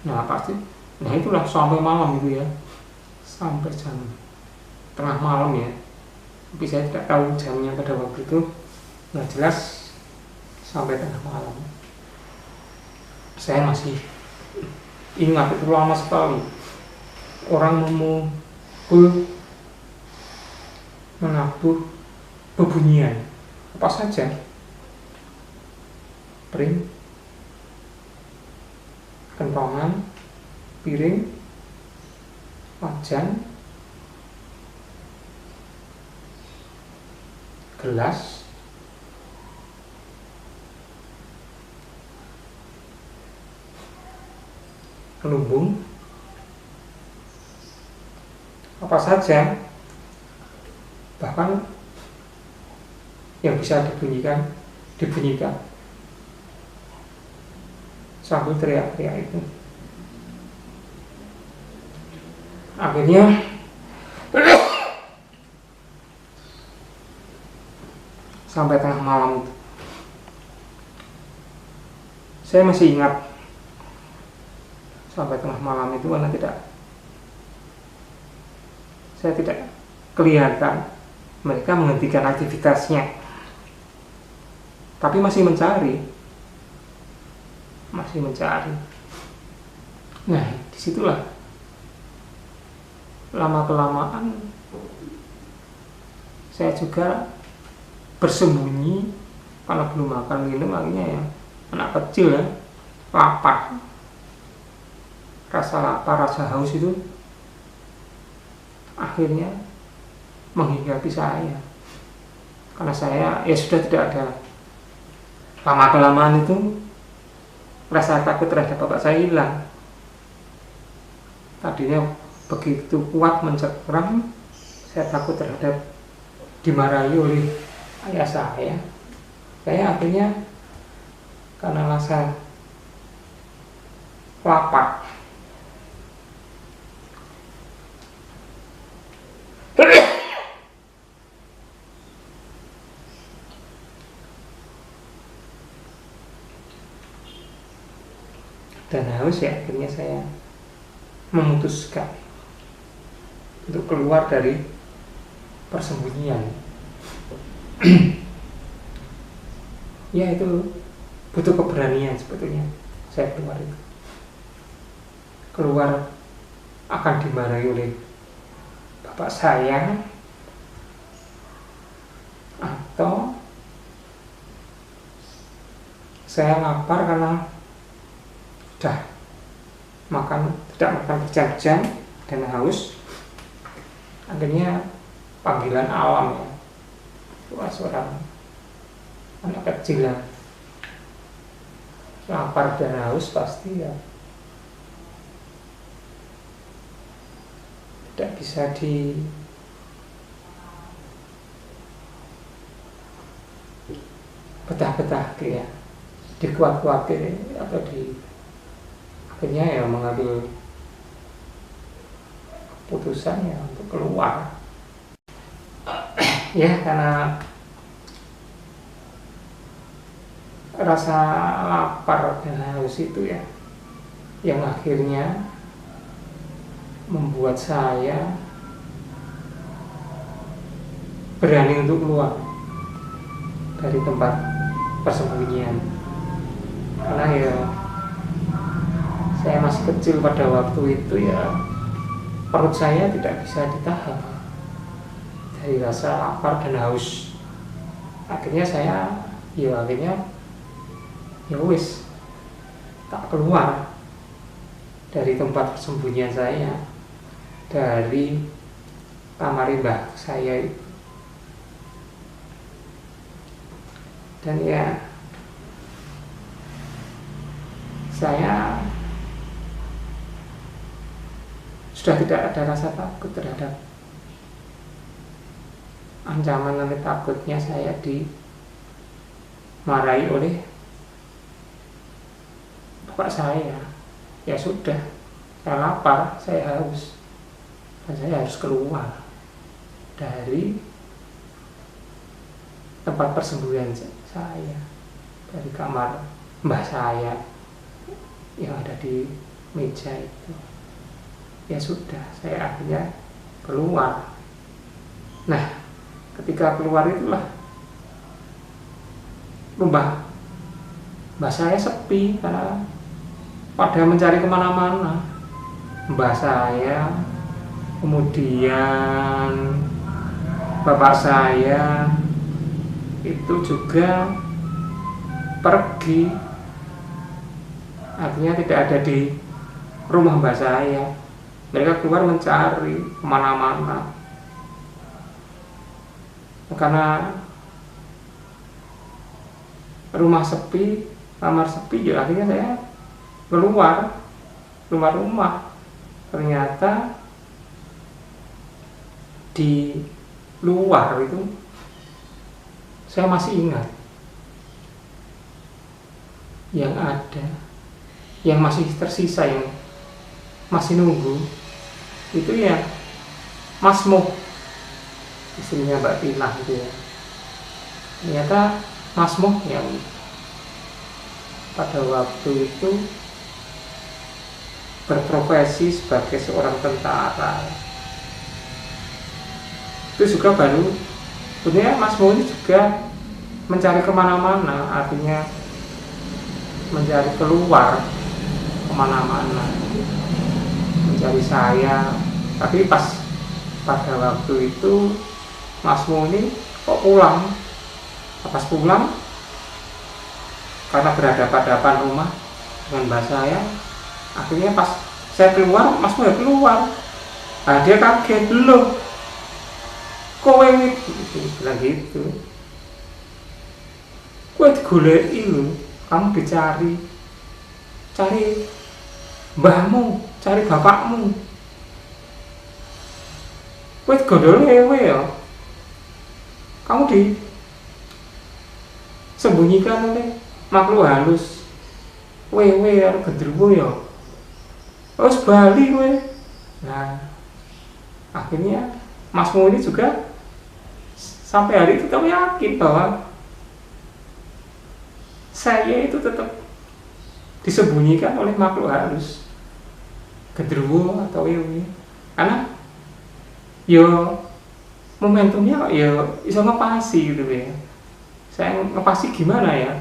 Nah pasti, nah itulah sampai malam itu ya, sampai jam tengah malam ya, tapi saya tidak tahu jamnya pada waktu itu. Nah jelas sampai tengah malam. Saya masih ingat itu lama sekali. Orang memukul, menabuh bebunyian apa saja, pring, kentongan, piring, wajan, gelas, kelumbung, apa saja, bahkan yang bisa dibunyikan sambil teriak-teriak itu. Akhirnya sampai tengah malam itu Saya masih ingat sampai tengah malam itu karena saya tidak kelihatan mereka menghentikan aktivitasnya, tapi masih mencari. Nah, disitulah lama kelamaan saya juga bersembunyi karena belum makan minum. Akhirnya ya anak kecil ya, lapar, rasa lapar, rasa haus itu akhirnya menghinggapi saya, karena saya ya sudah tidak ada. Lama kelamaan itu rasa takut terhadap bapak saya hilang. Tadinya begitu kuat mencekram, saya takut terhadap dimarahi oleh ayah saya. Saya akhirnya karena rasa lapar, dan haus ya, akhirnya saya memutuskan untuk keluar dari persembunyian. Ya, itu butuh keberanian sebetulnya. Saya keluar akan dimarahi oleh bapak saya, atau saya lapar karena sudah tidak makan berjam-jam dan haus. Akhirnya panggilan alam ya, seorang anak kecil ya, lapar dan haus pasti ya tidak bisa betah-betah ya, dikuat-kuat atau akhirnya ya mengambil keputusan ya untuk keluar. Ya, karena rasa lapar dan haus itu ya yang akhirnya membuat saya berani untuk keluar dari tempat persembunyian. Karena ya saya masih kecil pada waktu itu, ya perut saya tidak bisa ditahan dari rasa lapar dan haus. Akhirnya ya wis tak keluar dari tempat persembunyian saya, dari kamar mbah saya itu. Dan ya saya sudah tidak ada rasa takut terhadap ancaman nanti takutnya saya dimarahi oleh bapak saya. Ya sudah, saya lapar, saya haus, dan saya harus keluar dari tempat persembunyian saya, dari kamar mbah saya yang ada di meja itu. Ya sudah, saya akhirnya keluar. Nah, ketika keluar itulah mbah saya sepi karena pada mencari kemana-mana. Mbah saya, kemudian bapak saya itu juga pergi, artinya tidak ada di rumah mbah saya. Mereka keluar mencari kemana-mana. Karena rumah sepi, kamar sepi, ya akhirnya saya keluar rumah. Ternyata di luar itu saya masih ingat yang ada, yang masih tersisa, yang masih nunggu itu ya Mas Mo, istrinya Mbak Tina itu ya. Ternyata Mas Mo yang pada waktu itu berprofesi sebagai seorang tentara. Itu juga baru, sebenarnya Mas Mo ini juga mencari kemana-mana, artinya mencari keluar kemana-mana, mencari saya. Tapi pada waktu itu Mas Mo ini kok pulang. Pas pulang, karena berhadapan-hadapan rumah dengan mbak saya, akhirnya pas saya keluar, Mas Mo ya keluar. Nah, dia kaget, loh kowe gitu, bilang gitu. Kowe digoleki lho, kamu dicari, cari mbahmu, cari bapakmu. Kowe digondol ewe ya, kamu disembunyikan oleh makhluk halus. Wewe karo gendruwo ya, terus bali kowe. Nah, akhirnya Mas Mo ini juga sampai hari itu kamu yakin bahwa saya itu tetap disembunyikan oleh makhluk halus, gendruwo atau wewe. Karena yo momentumnya yo bisa ngepasi gitu ya. Saya ngepasi gimana ya?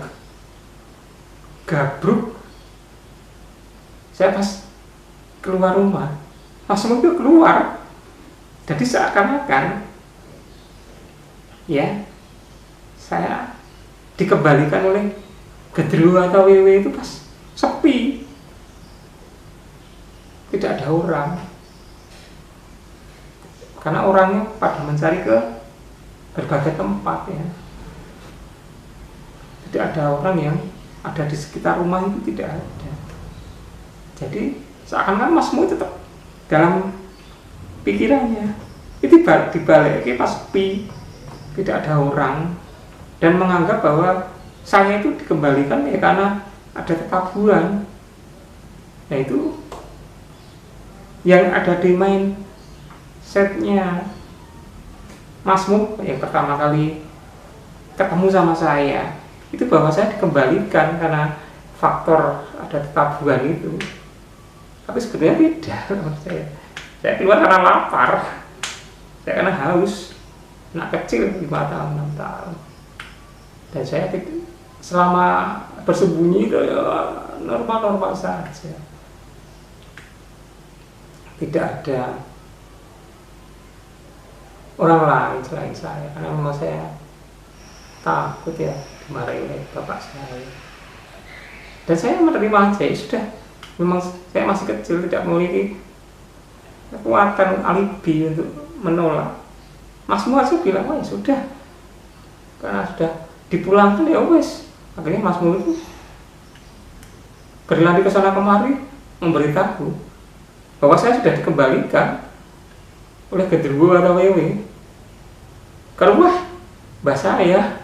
Gabruk. Saya pas keluar rumah, langsung itu keluar. Jadi seakan-akan ya saya dikembalikan oleh gendruwo atau wewe itu pas sepi, tidak ada orang, karena orangnya pada mencari ke berbagai tempat ya. Tidak ada orang yang ada di sekitar rumah itu, tidak ada. Jadi seakan-akan Mas Mo tetap dalam pikirannya itu dibalik pas sepi, tidak ada orang, dan menganggap bahwa saya itu dikembalikan ya karena ada kekaburan. Nah itu yang ada di main setnya Mas Mo yang pertama kali ketemu sama saya, itu bahwa saya dikembalikan karena faktor ada kekaburan itu. Tapi sebenarnya tidak. Saya keluar karena lapar, saya karena haus. Anak kecil 5 tahun, 6 tahun, dan saya selama bersembunyi itu ya normal-normal saja, tidak ada orang lain selain saya, karena memang saya takut ya dimarahi oleh bapak saya. Dan saya menerima aja, ya sudah, memang saya masih kecil, tidak memiliki kekuatan alibi untuk menolak. Mas Mo aja bilang, oh ya sudah, karena sudah dipulangkan ya wes. Akhirnya Mas Mo itu berlari ke sana kemari memberitahu bahwa saya sudah dikembalikan oleh gendruwo atau wewe ke rumah mbah saya.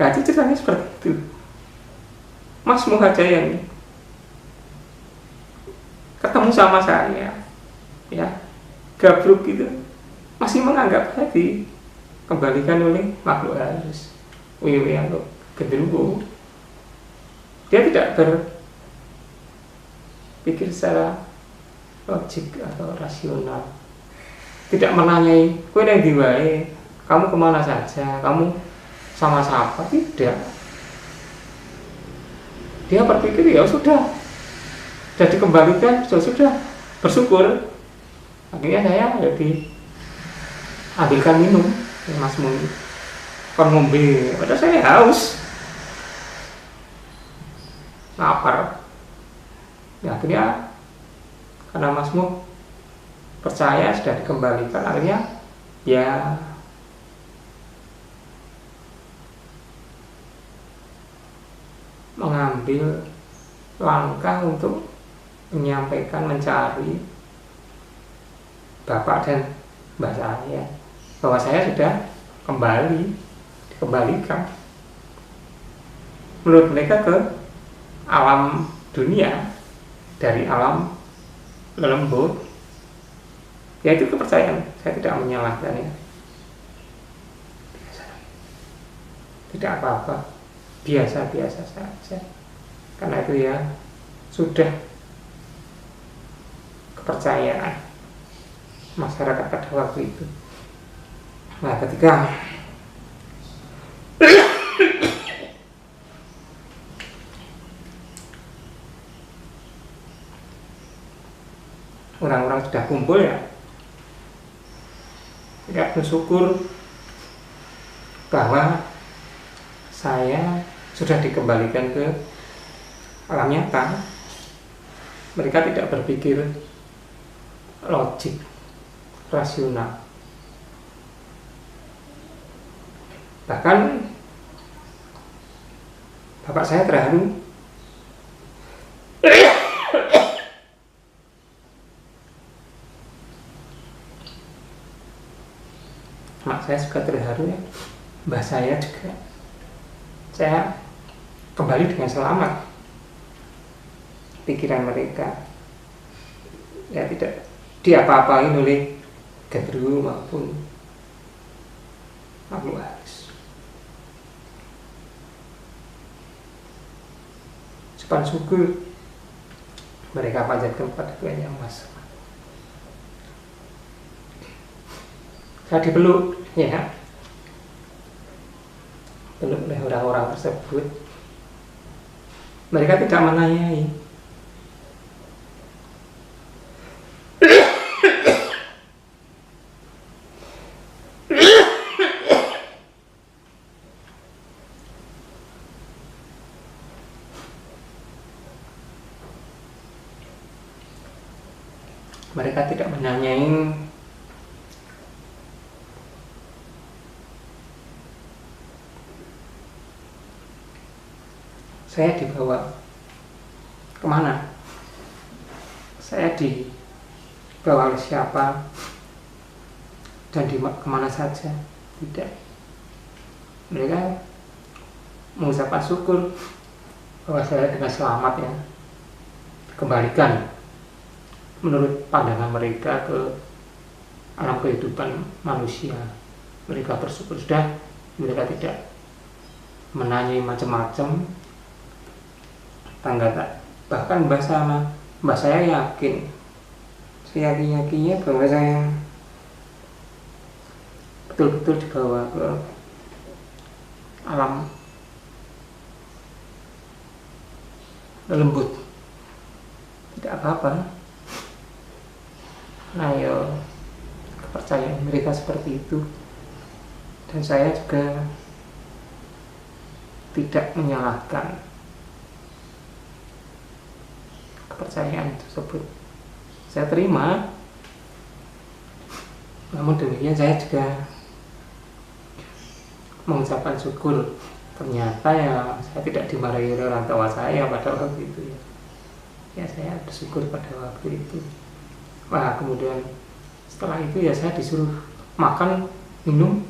Nah, itu ceritanya seperti itu. Mas Mo aja yang ketemu sama saya, ya gabruk gitu, masih menganggap tadi kembalikan oleh makhluk halus, wewe atau gendruwo. Dia tidak berpikir secara logik atau rasional, tidak menanyai kowe nang ndi wae, kamu kemana saja, kamu sama siapa, tidak. Dia berpikir ya sudah dikembalikan, sudah bersyukur. Akhirnya saya lebih ambilkan minum, Mas Mo kon ngombe, padahal saya haus, lapar. Ya, akhirnya karena Mas Mo percaya sudah dikembalikan, akhirnya ya mengambil langkah untuk menyampaikan, mencari bapak dan mbak saya bahwa saya sudah dikembalikan menurut mereka ke alam dunia dari alam lembut. Ya itu kepercayaan, saya tidak menyalahkan ya, tidak apa-apa, biasa-biasa saja. karena itu ya sudah kepercayaan masyarakat pada waktu itu. Nah, ketika orang-orang sudah kumpul ya, tidak bersyukur bahwa saya sudah dikembalikan ke alam nyata. Mereka tidak berpikir logik, rasional. Bahkan bapak saya terharu. Mak saya juga terharu ya. Mbah saya juga. Saya kembali dengan selamat. Pikiran mereka ya tidak diapa-apain oleh gendruwo maupun makhluk halus. Sopan syukur mereka panjatkan kepada Tuhan Yang Maha Esa. Saya dipeluk ya, peluk oleh orang-orang tersebut. Mereka tidak menanyai. Mereka tidak menanyai saya dibawa kemana, saya dibawa oleh siapa, dan kemana saja. Tidak. Mereka mengucapkan syukur bahwa saya dengan selamat ya dikembalikan menurut pandangan mereka ke alam kehidupan manusia. Mereka bersyukur sudah. Mereka tidak menanyai macam-macam. Bahkan mbah saya yakin, seyakin-yakinnya bahwa saya betul-betul dibawa ke alam lembut. Tidak apa-apa. Nah ya, kepercayaan mereka seperti itu, dan saya juga tidak menyalahkan kepercayaan tersebut. Saya terima. Namun demikian saya juga mengucapkan syukur. Ternyata ya saya tidak dimarahi oleh orang tua saya pada waktu itu ya. Ya saya bersyukur pada waktu itu. Wah, kemudian setelah itu ya saya disuruh makan, minum,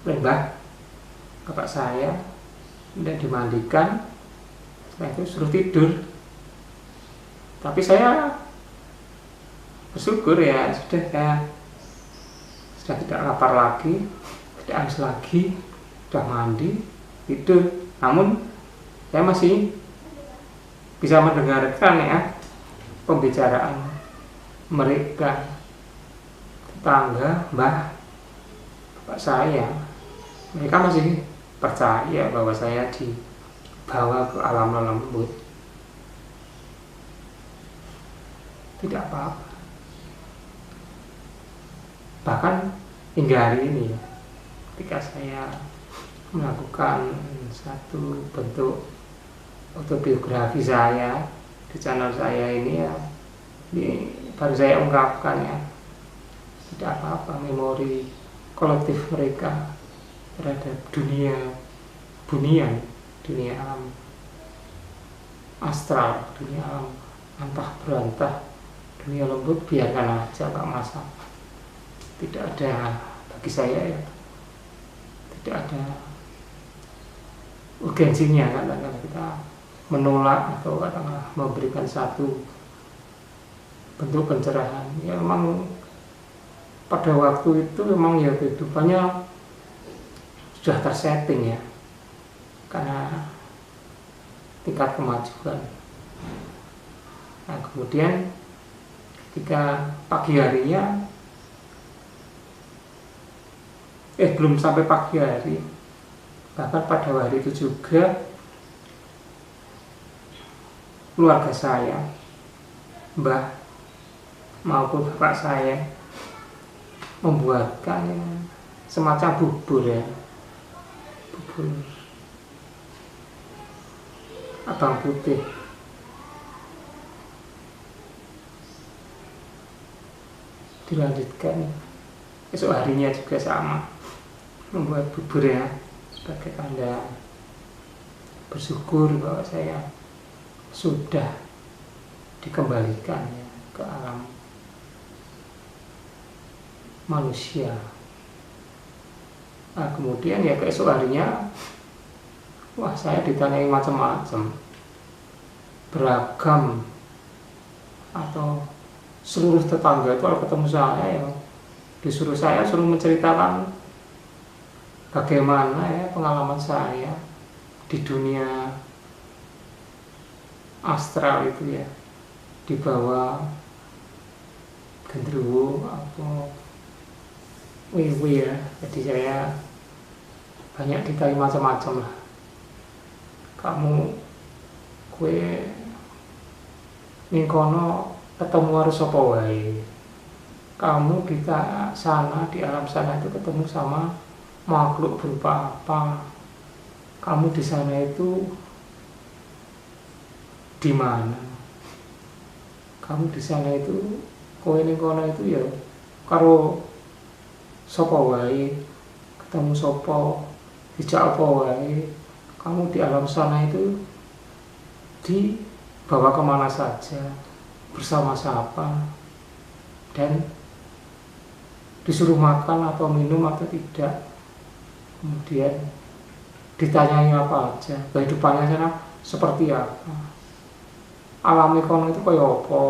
lembah bapak saya, kemudian dimandikan, setelah itu suruh tidur. Tapi saya bersyukur ya saya sudah tidak lapar lagi, tidak haus lagi, sudah mandi, tidur. Namun saya masih bisa mendengarkan ya pembicaraan mereka, tetangga, mbah, bapak saya. Mereka masih percaya bahwa saya dibawa ke alam lembut. Tidak apa-apa. Bahkan hingga hari ini, ketika saya melakukan satu bentuk autobiografi saya di channel saya ini ya, baru saya ungkapkan ya, tidak apa-apa memori kolektif mereka terhadap dunia bunian, dunia alam astral, dunia alam antah berantah, dunia lembut, biarkan aja, tak masalah. Tidak ada, bagi saya ya, tidak ada urgensinya katakanlah kita menolak atau katakanlah memberikan satu bentuk pencerahan. Ya memang pada waktu itu memang ya kehidupannya sudah tersetting ya, karena tingkat kemajuan. Nah, kemudian ketika pagi harinya, belum sampai pagi hari, bahkan pada hari itu juga keluarga saya, mbah maupun bapak saya, membuatkan semacam bubur abang putih. Dilanjutkan esok harinya juga sama, membuat bubur sebagai tanda bersyukur bahwa saya sudah dikembalikan ke alam manusia. Nah, kemudian keesok harinya, saya ditanyai macam-macam, beragam, atau seluruh tetangga itu kalau ketemu saya suruh menceritakan bagaimana pengalaman saya di dunia astral itu di bawah genderuwo atau wewe Jadi saya banyak ditanya macam-macam lah. Kamu kue ning kono ketemu harus apa wae. Kamu di sana, di alam sana itu ketemu sama makhluk berupa apa? Kamu di sana itu di mana? Kamu di sana itu kowe ning kono itu karo sapa wae, ketemu sapa, dijak apa wae. Kamu di alam sana itu dibawa kemana saja, bersama siapa, dan disuruh makan atau minum atau tidak. Kemudian ditanyai apa aja, kehidupannya sana seperti apa, alam ekonomi itu kayak apa,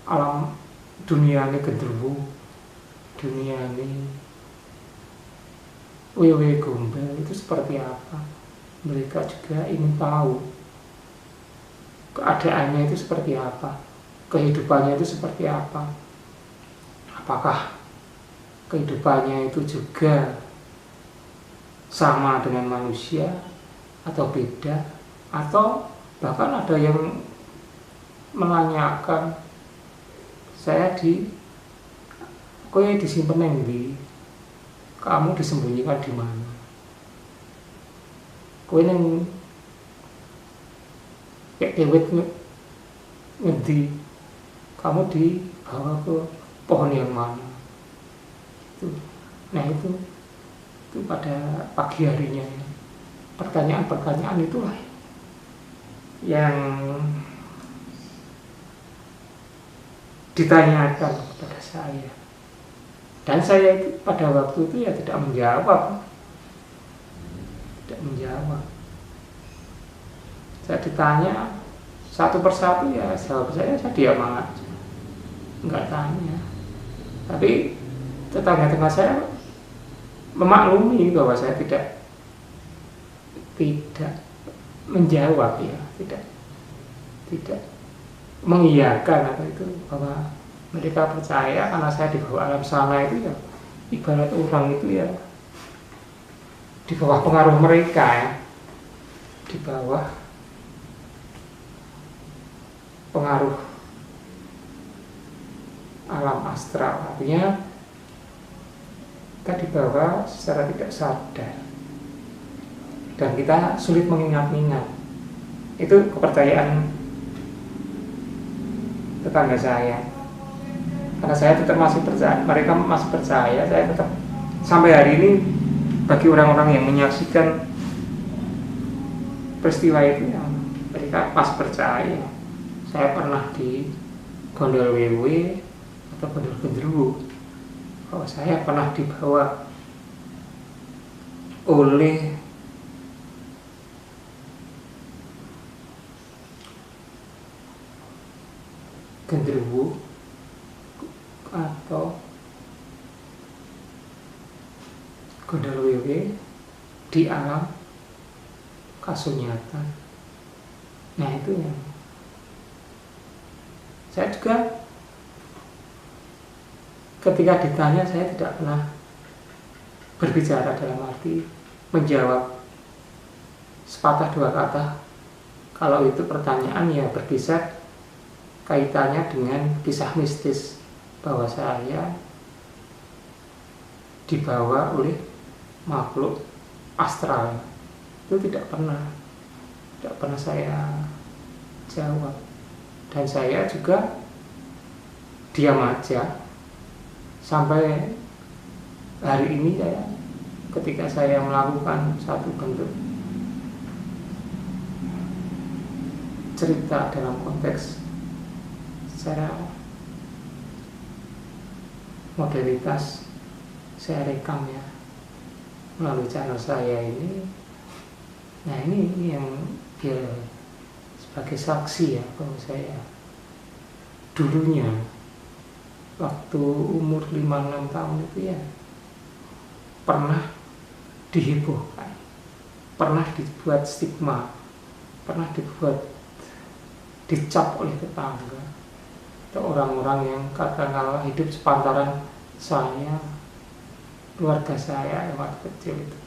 alam dunia ini genderuwo, dunia ini wewe gombel itu seperti apa. Mereka juga ingin tahu keadaannya itu seperti apa, kehidupannya itu seperti apa. Apakah kehidupannya itu juga sama dengan manusia atau beda, atau bahkan ada yang menanyakan saya kowe disimpen nang ndi, kamu disembunyikan di mana, kowe nang kayak dewet ngendi, kamu dibawa ke pohon yang mana itu. Nah itu pada pagi harinya pertanyaan-pertanyaan itulah yang ditanyakan kepada saya, dan saya itu pada waktu itu tidak menjawab. Saya ditanya satu persatu jawab saya diam aja, nggak tanya. Tapi tetangga-tetangga saya memaklumi bahwa saya tidak menjawab, tidak mengiyakan apa itu, bahwa mereka percaya karena saya di bawah alam sana itu ibarat orang itu di bawah pengaruh mereka, di bawah pengaruh alam astral. Artinya kita dibawa secara tidak sadar dan kita sulit mengingat-ingat. Itu kepercayaan tetangga saya. Karena saya tetap masih percaya, mereka masih percaya, saya tetap sampai hari ini. Bagi orang-orang yang menyaksikan peristiwa itu mereka masih percaya saya pernah di gondol wewe atau gondol genderuwo, bahwa saya pernah dibawa oleh genderuwo atau gondol wewe di alam kasunyatan. Nah itu yang saya juga ketika ditanya saya tidak pernah berbicara dalam arti menjawab sepatah dua kata. Kalau itu pertanyaan ya berkisar kaitannya dengan kisah mistis bahwa saya dibawa oleh makhluk astral. Itu tidak pernah saya jawab. Dan saya juga diam aja sampai hari ini. Ketika saya melakukan satu bentuk cerita dalam konteks secara modalitas, saya rekam ya melalui channel saya ini. Nah ini yang ya, sebagai saksi ya bahwa saya dulunya waktu umur 5-6 tahun itu ya pernah dihebohkan, pernah dibuat stigma, pernah dicap oleh tetangga atau orang-orang yang katakanlah hidup sepantaran saya, keluarga saya yang waktu kecil itu.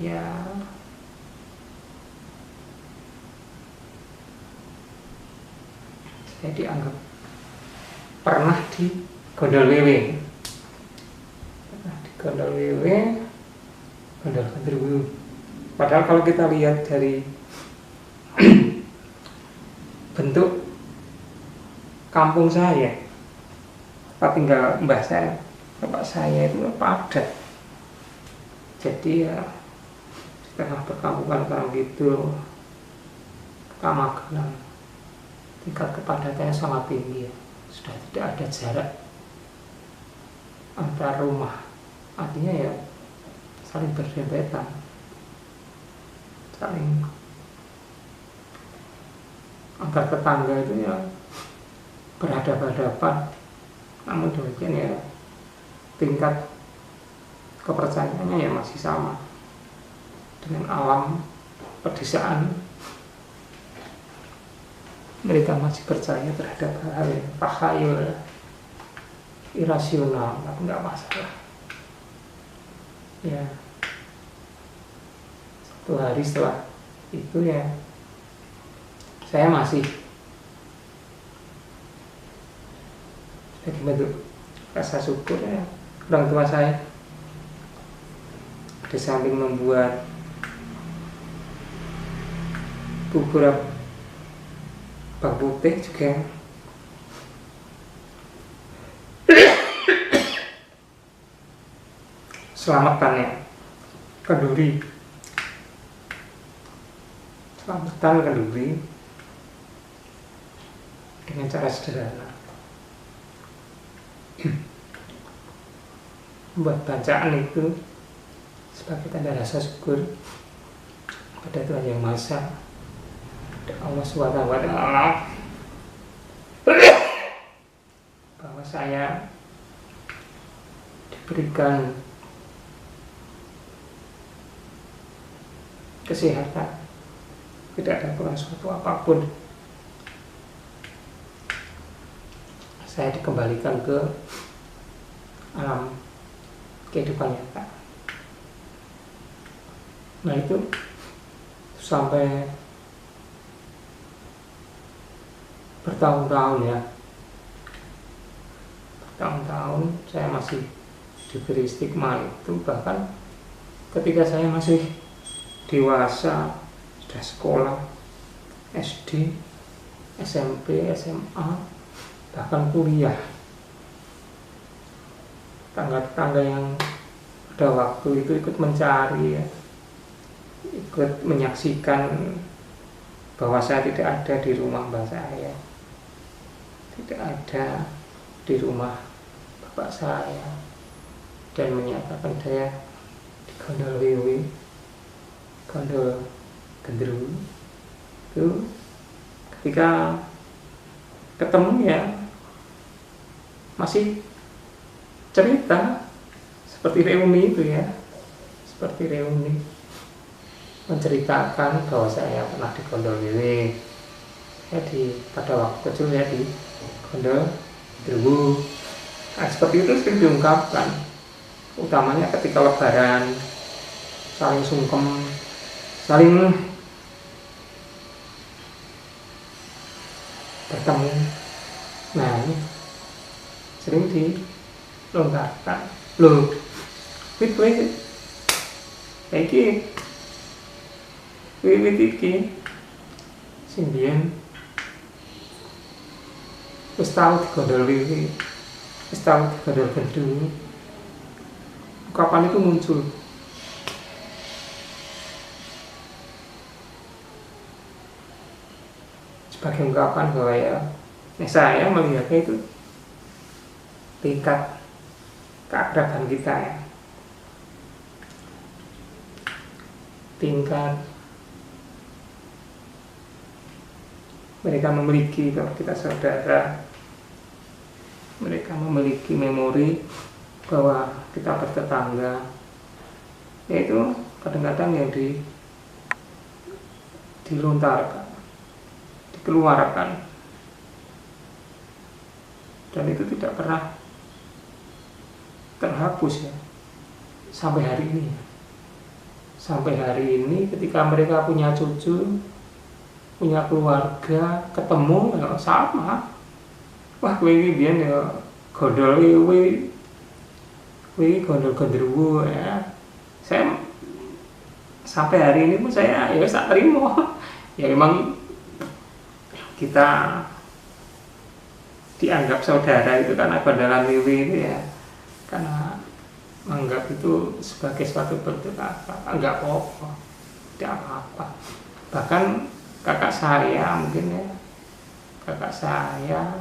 Ya saya dianggap pernah di gondol wewe, gondol genderuwo. Padahal kalau kita lihat dari bentuk kampung saya, tempat tinggal mbah saya, bapak saya itu padat. Jadi ya setengah perkampungan orang gitu, Kamagelang, tingkat kepadatannya sangat tinggi ya. Sudah tidak ada jarak antar rumah, artinya ya saling berdempetan, saling antar tetangga itu ya berhadapan-hadapan. Namun demikian ya tingkat kepercayaannya ya masih sama dengan alam pedesaan. Mereka masih percaya terhadap hal-hal yang takhayul, irasional, tapi nggak masalah. Ya, satu hari setelah itu ya saya masih sebagai bentuk rasa syukur ya, orang tua saya di samping membuat bubur bawang putih juga selamatan kenduri dengan cara sederhana, membuat bacaan itu sebagai tanda rasa syukur pada Tuhan Yang Maha Esa, Allah SWT, bahwa saya diberikan kesehatan, tidak ada kurang suatu apapun. Saya dikembalikan ke alam kehidupan nyata. Nah itu sampai bertahun-tahun ya, bertahun-tahun saya masih diberi stigma itu. Bahkan ketika saya masih dewasa, sudah sekolah SD, SMP, SMA, bahkan kuliah, tetangga-tetangga yang pada waktu itu ikut mencari ya, ikut menyaksikan bahwa saya tidak ada di rumah mbak saya, tidak ada di rumah bapak saya, dan menyatakan saya di gondol wewe, gondol genderuwo. Itu ketika ketemu ya masih cerita seperti reuni itu ya, seperti reuni. menceritakan bahwa saya pernah di Gondol Wiwi. Pada waktu kecil ya di Gondol Genderuwo. Nah, seperti itu sering diungkapkan, utamanya ketika lebaran, saling sungkem, saling bertemu. Nah, ini sering dilontarkan. Loh, wit iki wiwit iki sing biyen wis tau digondol wiwi, wis tau digondol Genderuwo. Kapan itu muncul? Sebagai ungkapan bahwa ya saya melihatnya itu tingkat keakraban kita ya, tingkat mereka memiliki, kalau kita saudara, mereka memiliki memori bahwa kita bertetangga, yaitu kadang-kadang yang dilontarkan, dikeluarkan, dan itu tidak pernah terhapus ya sampai hari ini. Sampai hari ini ketika mereka punya cucu, punya keluarga, ketemu ya sama. Wah, kowe biyen ya gondol kowe gondol Genderuwo ya. Saya sampai hari ini pun saya ya tak terima. Ya memang kita dianggap saudara itu karena gondolan wiwi itu ya, karena menganggap itu sebagai suatu bentuk enggak apa-apa, tidak apa-apa. Bahkan kakak saya mungkin ya, kakak saya,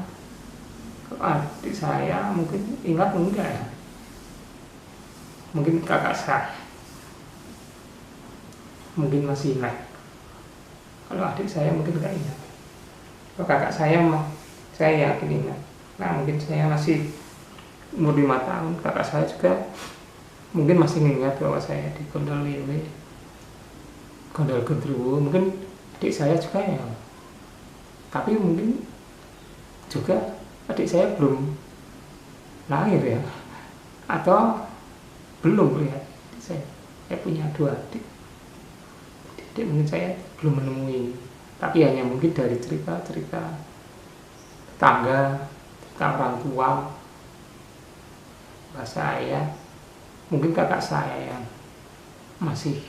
adik saya mungkin ingat enggak ya, mungkin kakak saya mungkin masih ingat, kalau adik saya mungkin enggak ingat. Kalau kakak saya yakin ingat. Nah, mungkin saya masih umur 5 tahun, kakak saya juga mungkin masih ingat bahwa saya di Gondol Wiwi, Gondol Genderuwo. Mungkin adik saya juga ya, tapi mungkin juga adik saya belum lahir ya, atau belum lihat. Saya punya 2 adik, adik mungkin saya belum menemui, tapi hanya mungkin dari cerita-cerita tetangga, orang tua, saya, mungkin kakak saya yang masih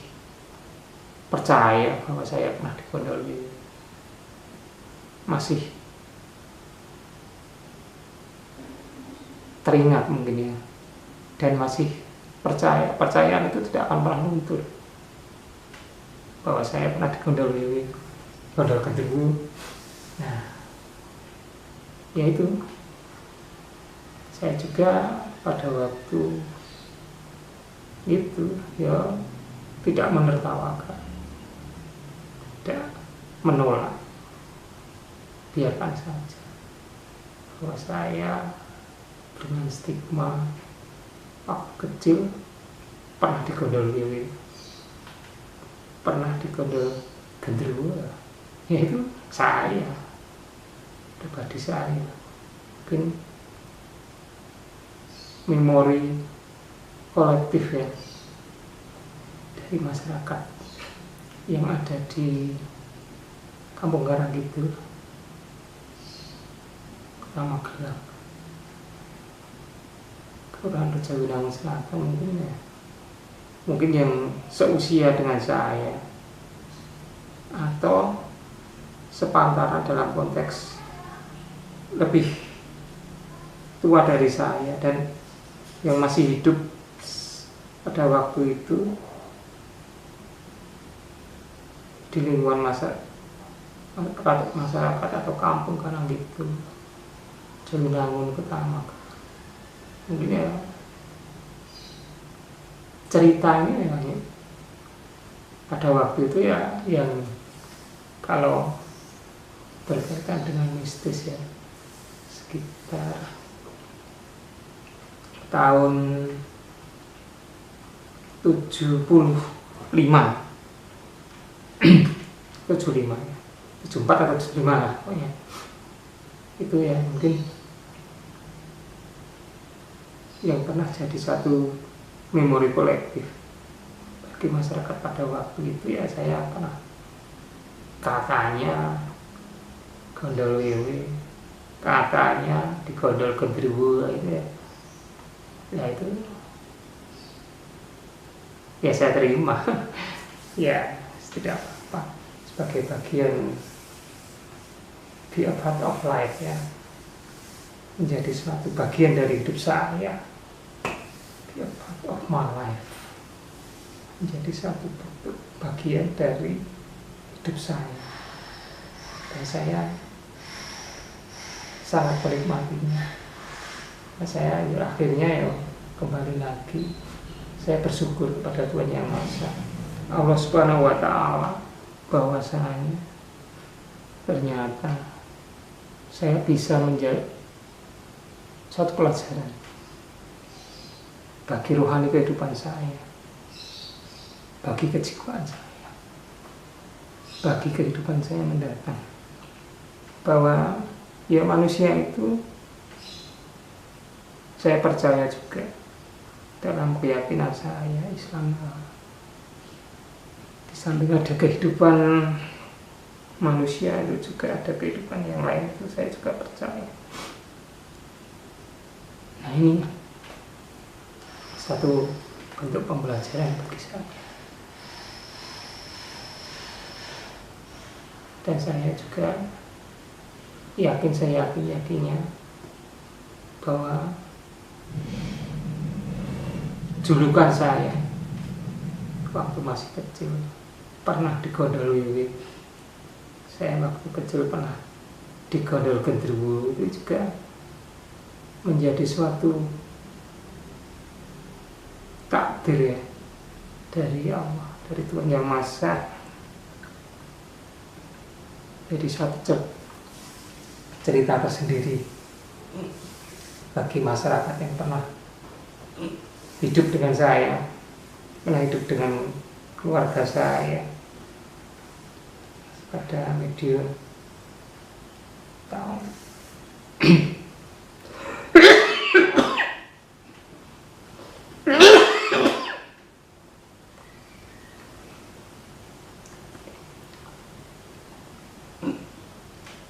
percaya bahwa saya pernah di Gondol Wiwi, masih teringat mungkin ya, dan masih percaya. Percayaan itu tidak akan pernah luntur bahwa saya pernah di Gondol Wiwi, Gondol Genderuwo. Nah, ya itu, saya juga pada waktu itu ya tidak menertawakan, tidak menolak, biarkan saja bahwa saya dengan stigma waktu kecil pernah di Gondol Wiwi, pernah di Gondol Genderuwo. Ya itu saya, pribadi saya, mungkin memori kolektif ya dari masyarakat yang ada di Kampung Karangkidul, Kota Magelang, Kelurahan Rejowinangun Selatan, mungkin ya, mungkin yang seusia dengan saya atau sepantaran dalam konteks lebih tua dari saya, dan yang masih hidup pada waktu itu di lingkungan masyarakat atau kampung Karangkidul, Rejowinangun, Kota Magelang. Mungkin ya cerita ini ya, pada waktu itu ya yang kalau berkaitan dengan mistis ya, sekitar tahun 75 75 ya, 74 atau 75 lah pokoknya. Itu ya mungkin yang pernah jadi satu memori kolektif bagi masyarakat pada waktu itu ya. Saya pernah kakaknya gondol wewe, kakaknya digondol gendruwo itu ya. Ya itu ya saya terima. Ya tidak apa-apa, sebagai bagian be a part of life ya, menjadi suatu bagian dari hidup saya, be a part of my life, menjadi satu bagian dari hidup saya, dan saya sangat menikmatinya. Saya akhirnya ya kembali lagi, saya bersyukur kepada Tuhan Yang Maha Esa, Allah Subhanahu wa Ta'ala, bahwasanya ternyata saya bisa menjadi suatu pelajaran bagi rohani kehidupan saya, bagi kejiwaan saya, bagi kehidupan saya mendatang, bahwa ya manusia itu, saya percaya juga dalam keyakinan saya Islam, di samping ada kehidupan manusia itu juga ada kehidupan yang lain, itu saya juga percaya. Nah ini satu bentuk pembelajaran bagi saya, dan saya juga yakinnya bahwa julukan saya waktu masih kecil pernah digondol wiwit, saya waktu kecil pernah digondol gendruwo, itu juga menjadi suatu takdir ya dari Allah, dari Tuhan Yang Maha Esa, jadi suatu cerita tersendiri bagi masyarakat yang pernah hidup dengan saya, pernah hidup dengan keluarga saya pada medium tahun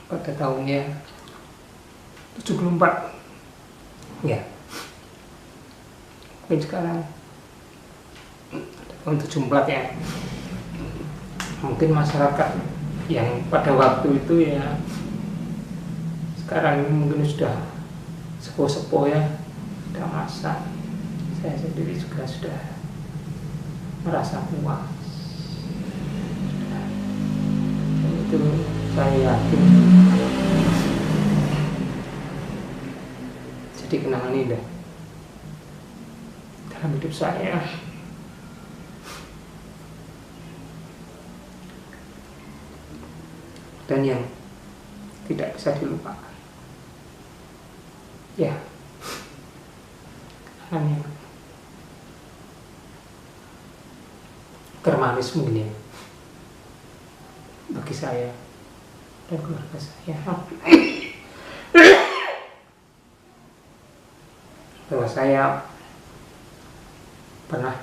pada tahunnya 74 ya, mungkin sekarang tahun 74 ya, mungkin masyarakat yang pada waktu itu ya sekarang ini mungkin sudah sepuh-sepuh ya, sudah masak. Saya sendiri juga sudah merasa puas, dan itu saya yakin jadi kenangan indah dalam hidup saya, dan yang tidak bisa dilupakan ya, kenangan yang termanis mungkin ya bagi saya dan keluarga saya, bahwa saya pernah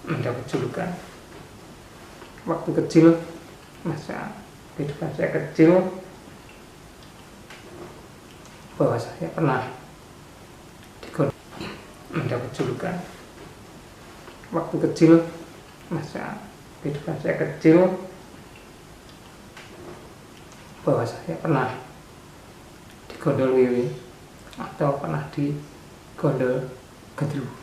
mendapat julukan waktu kecil, masa kehidupan saya kecil, bahwa saya pernah mendapat julukan waktu kecil, masa kehidupan saya kecil, bahwa saya pernah digondol wiwi atau pernah digondol gendruwo.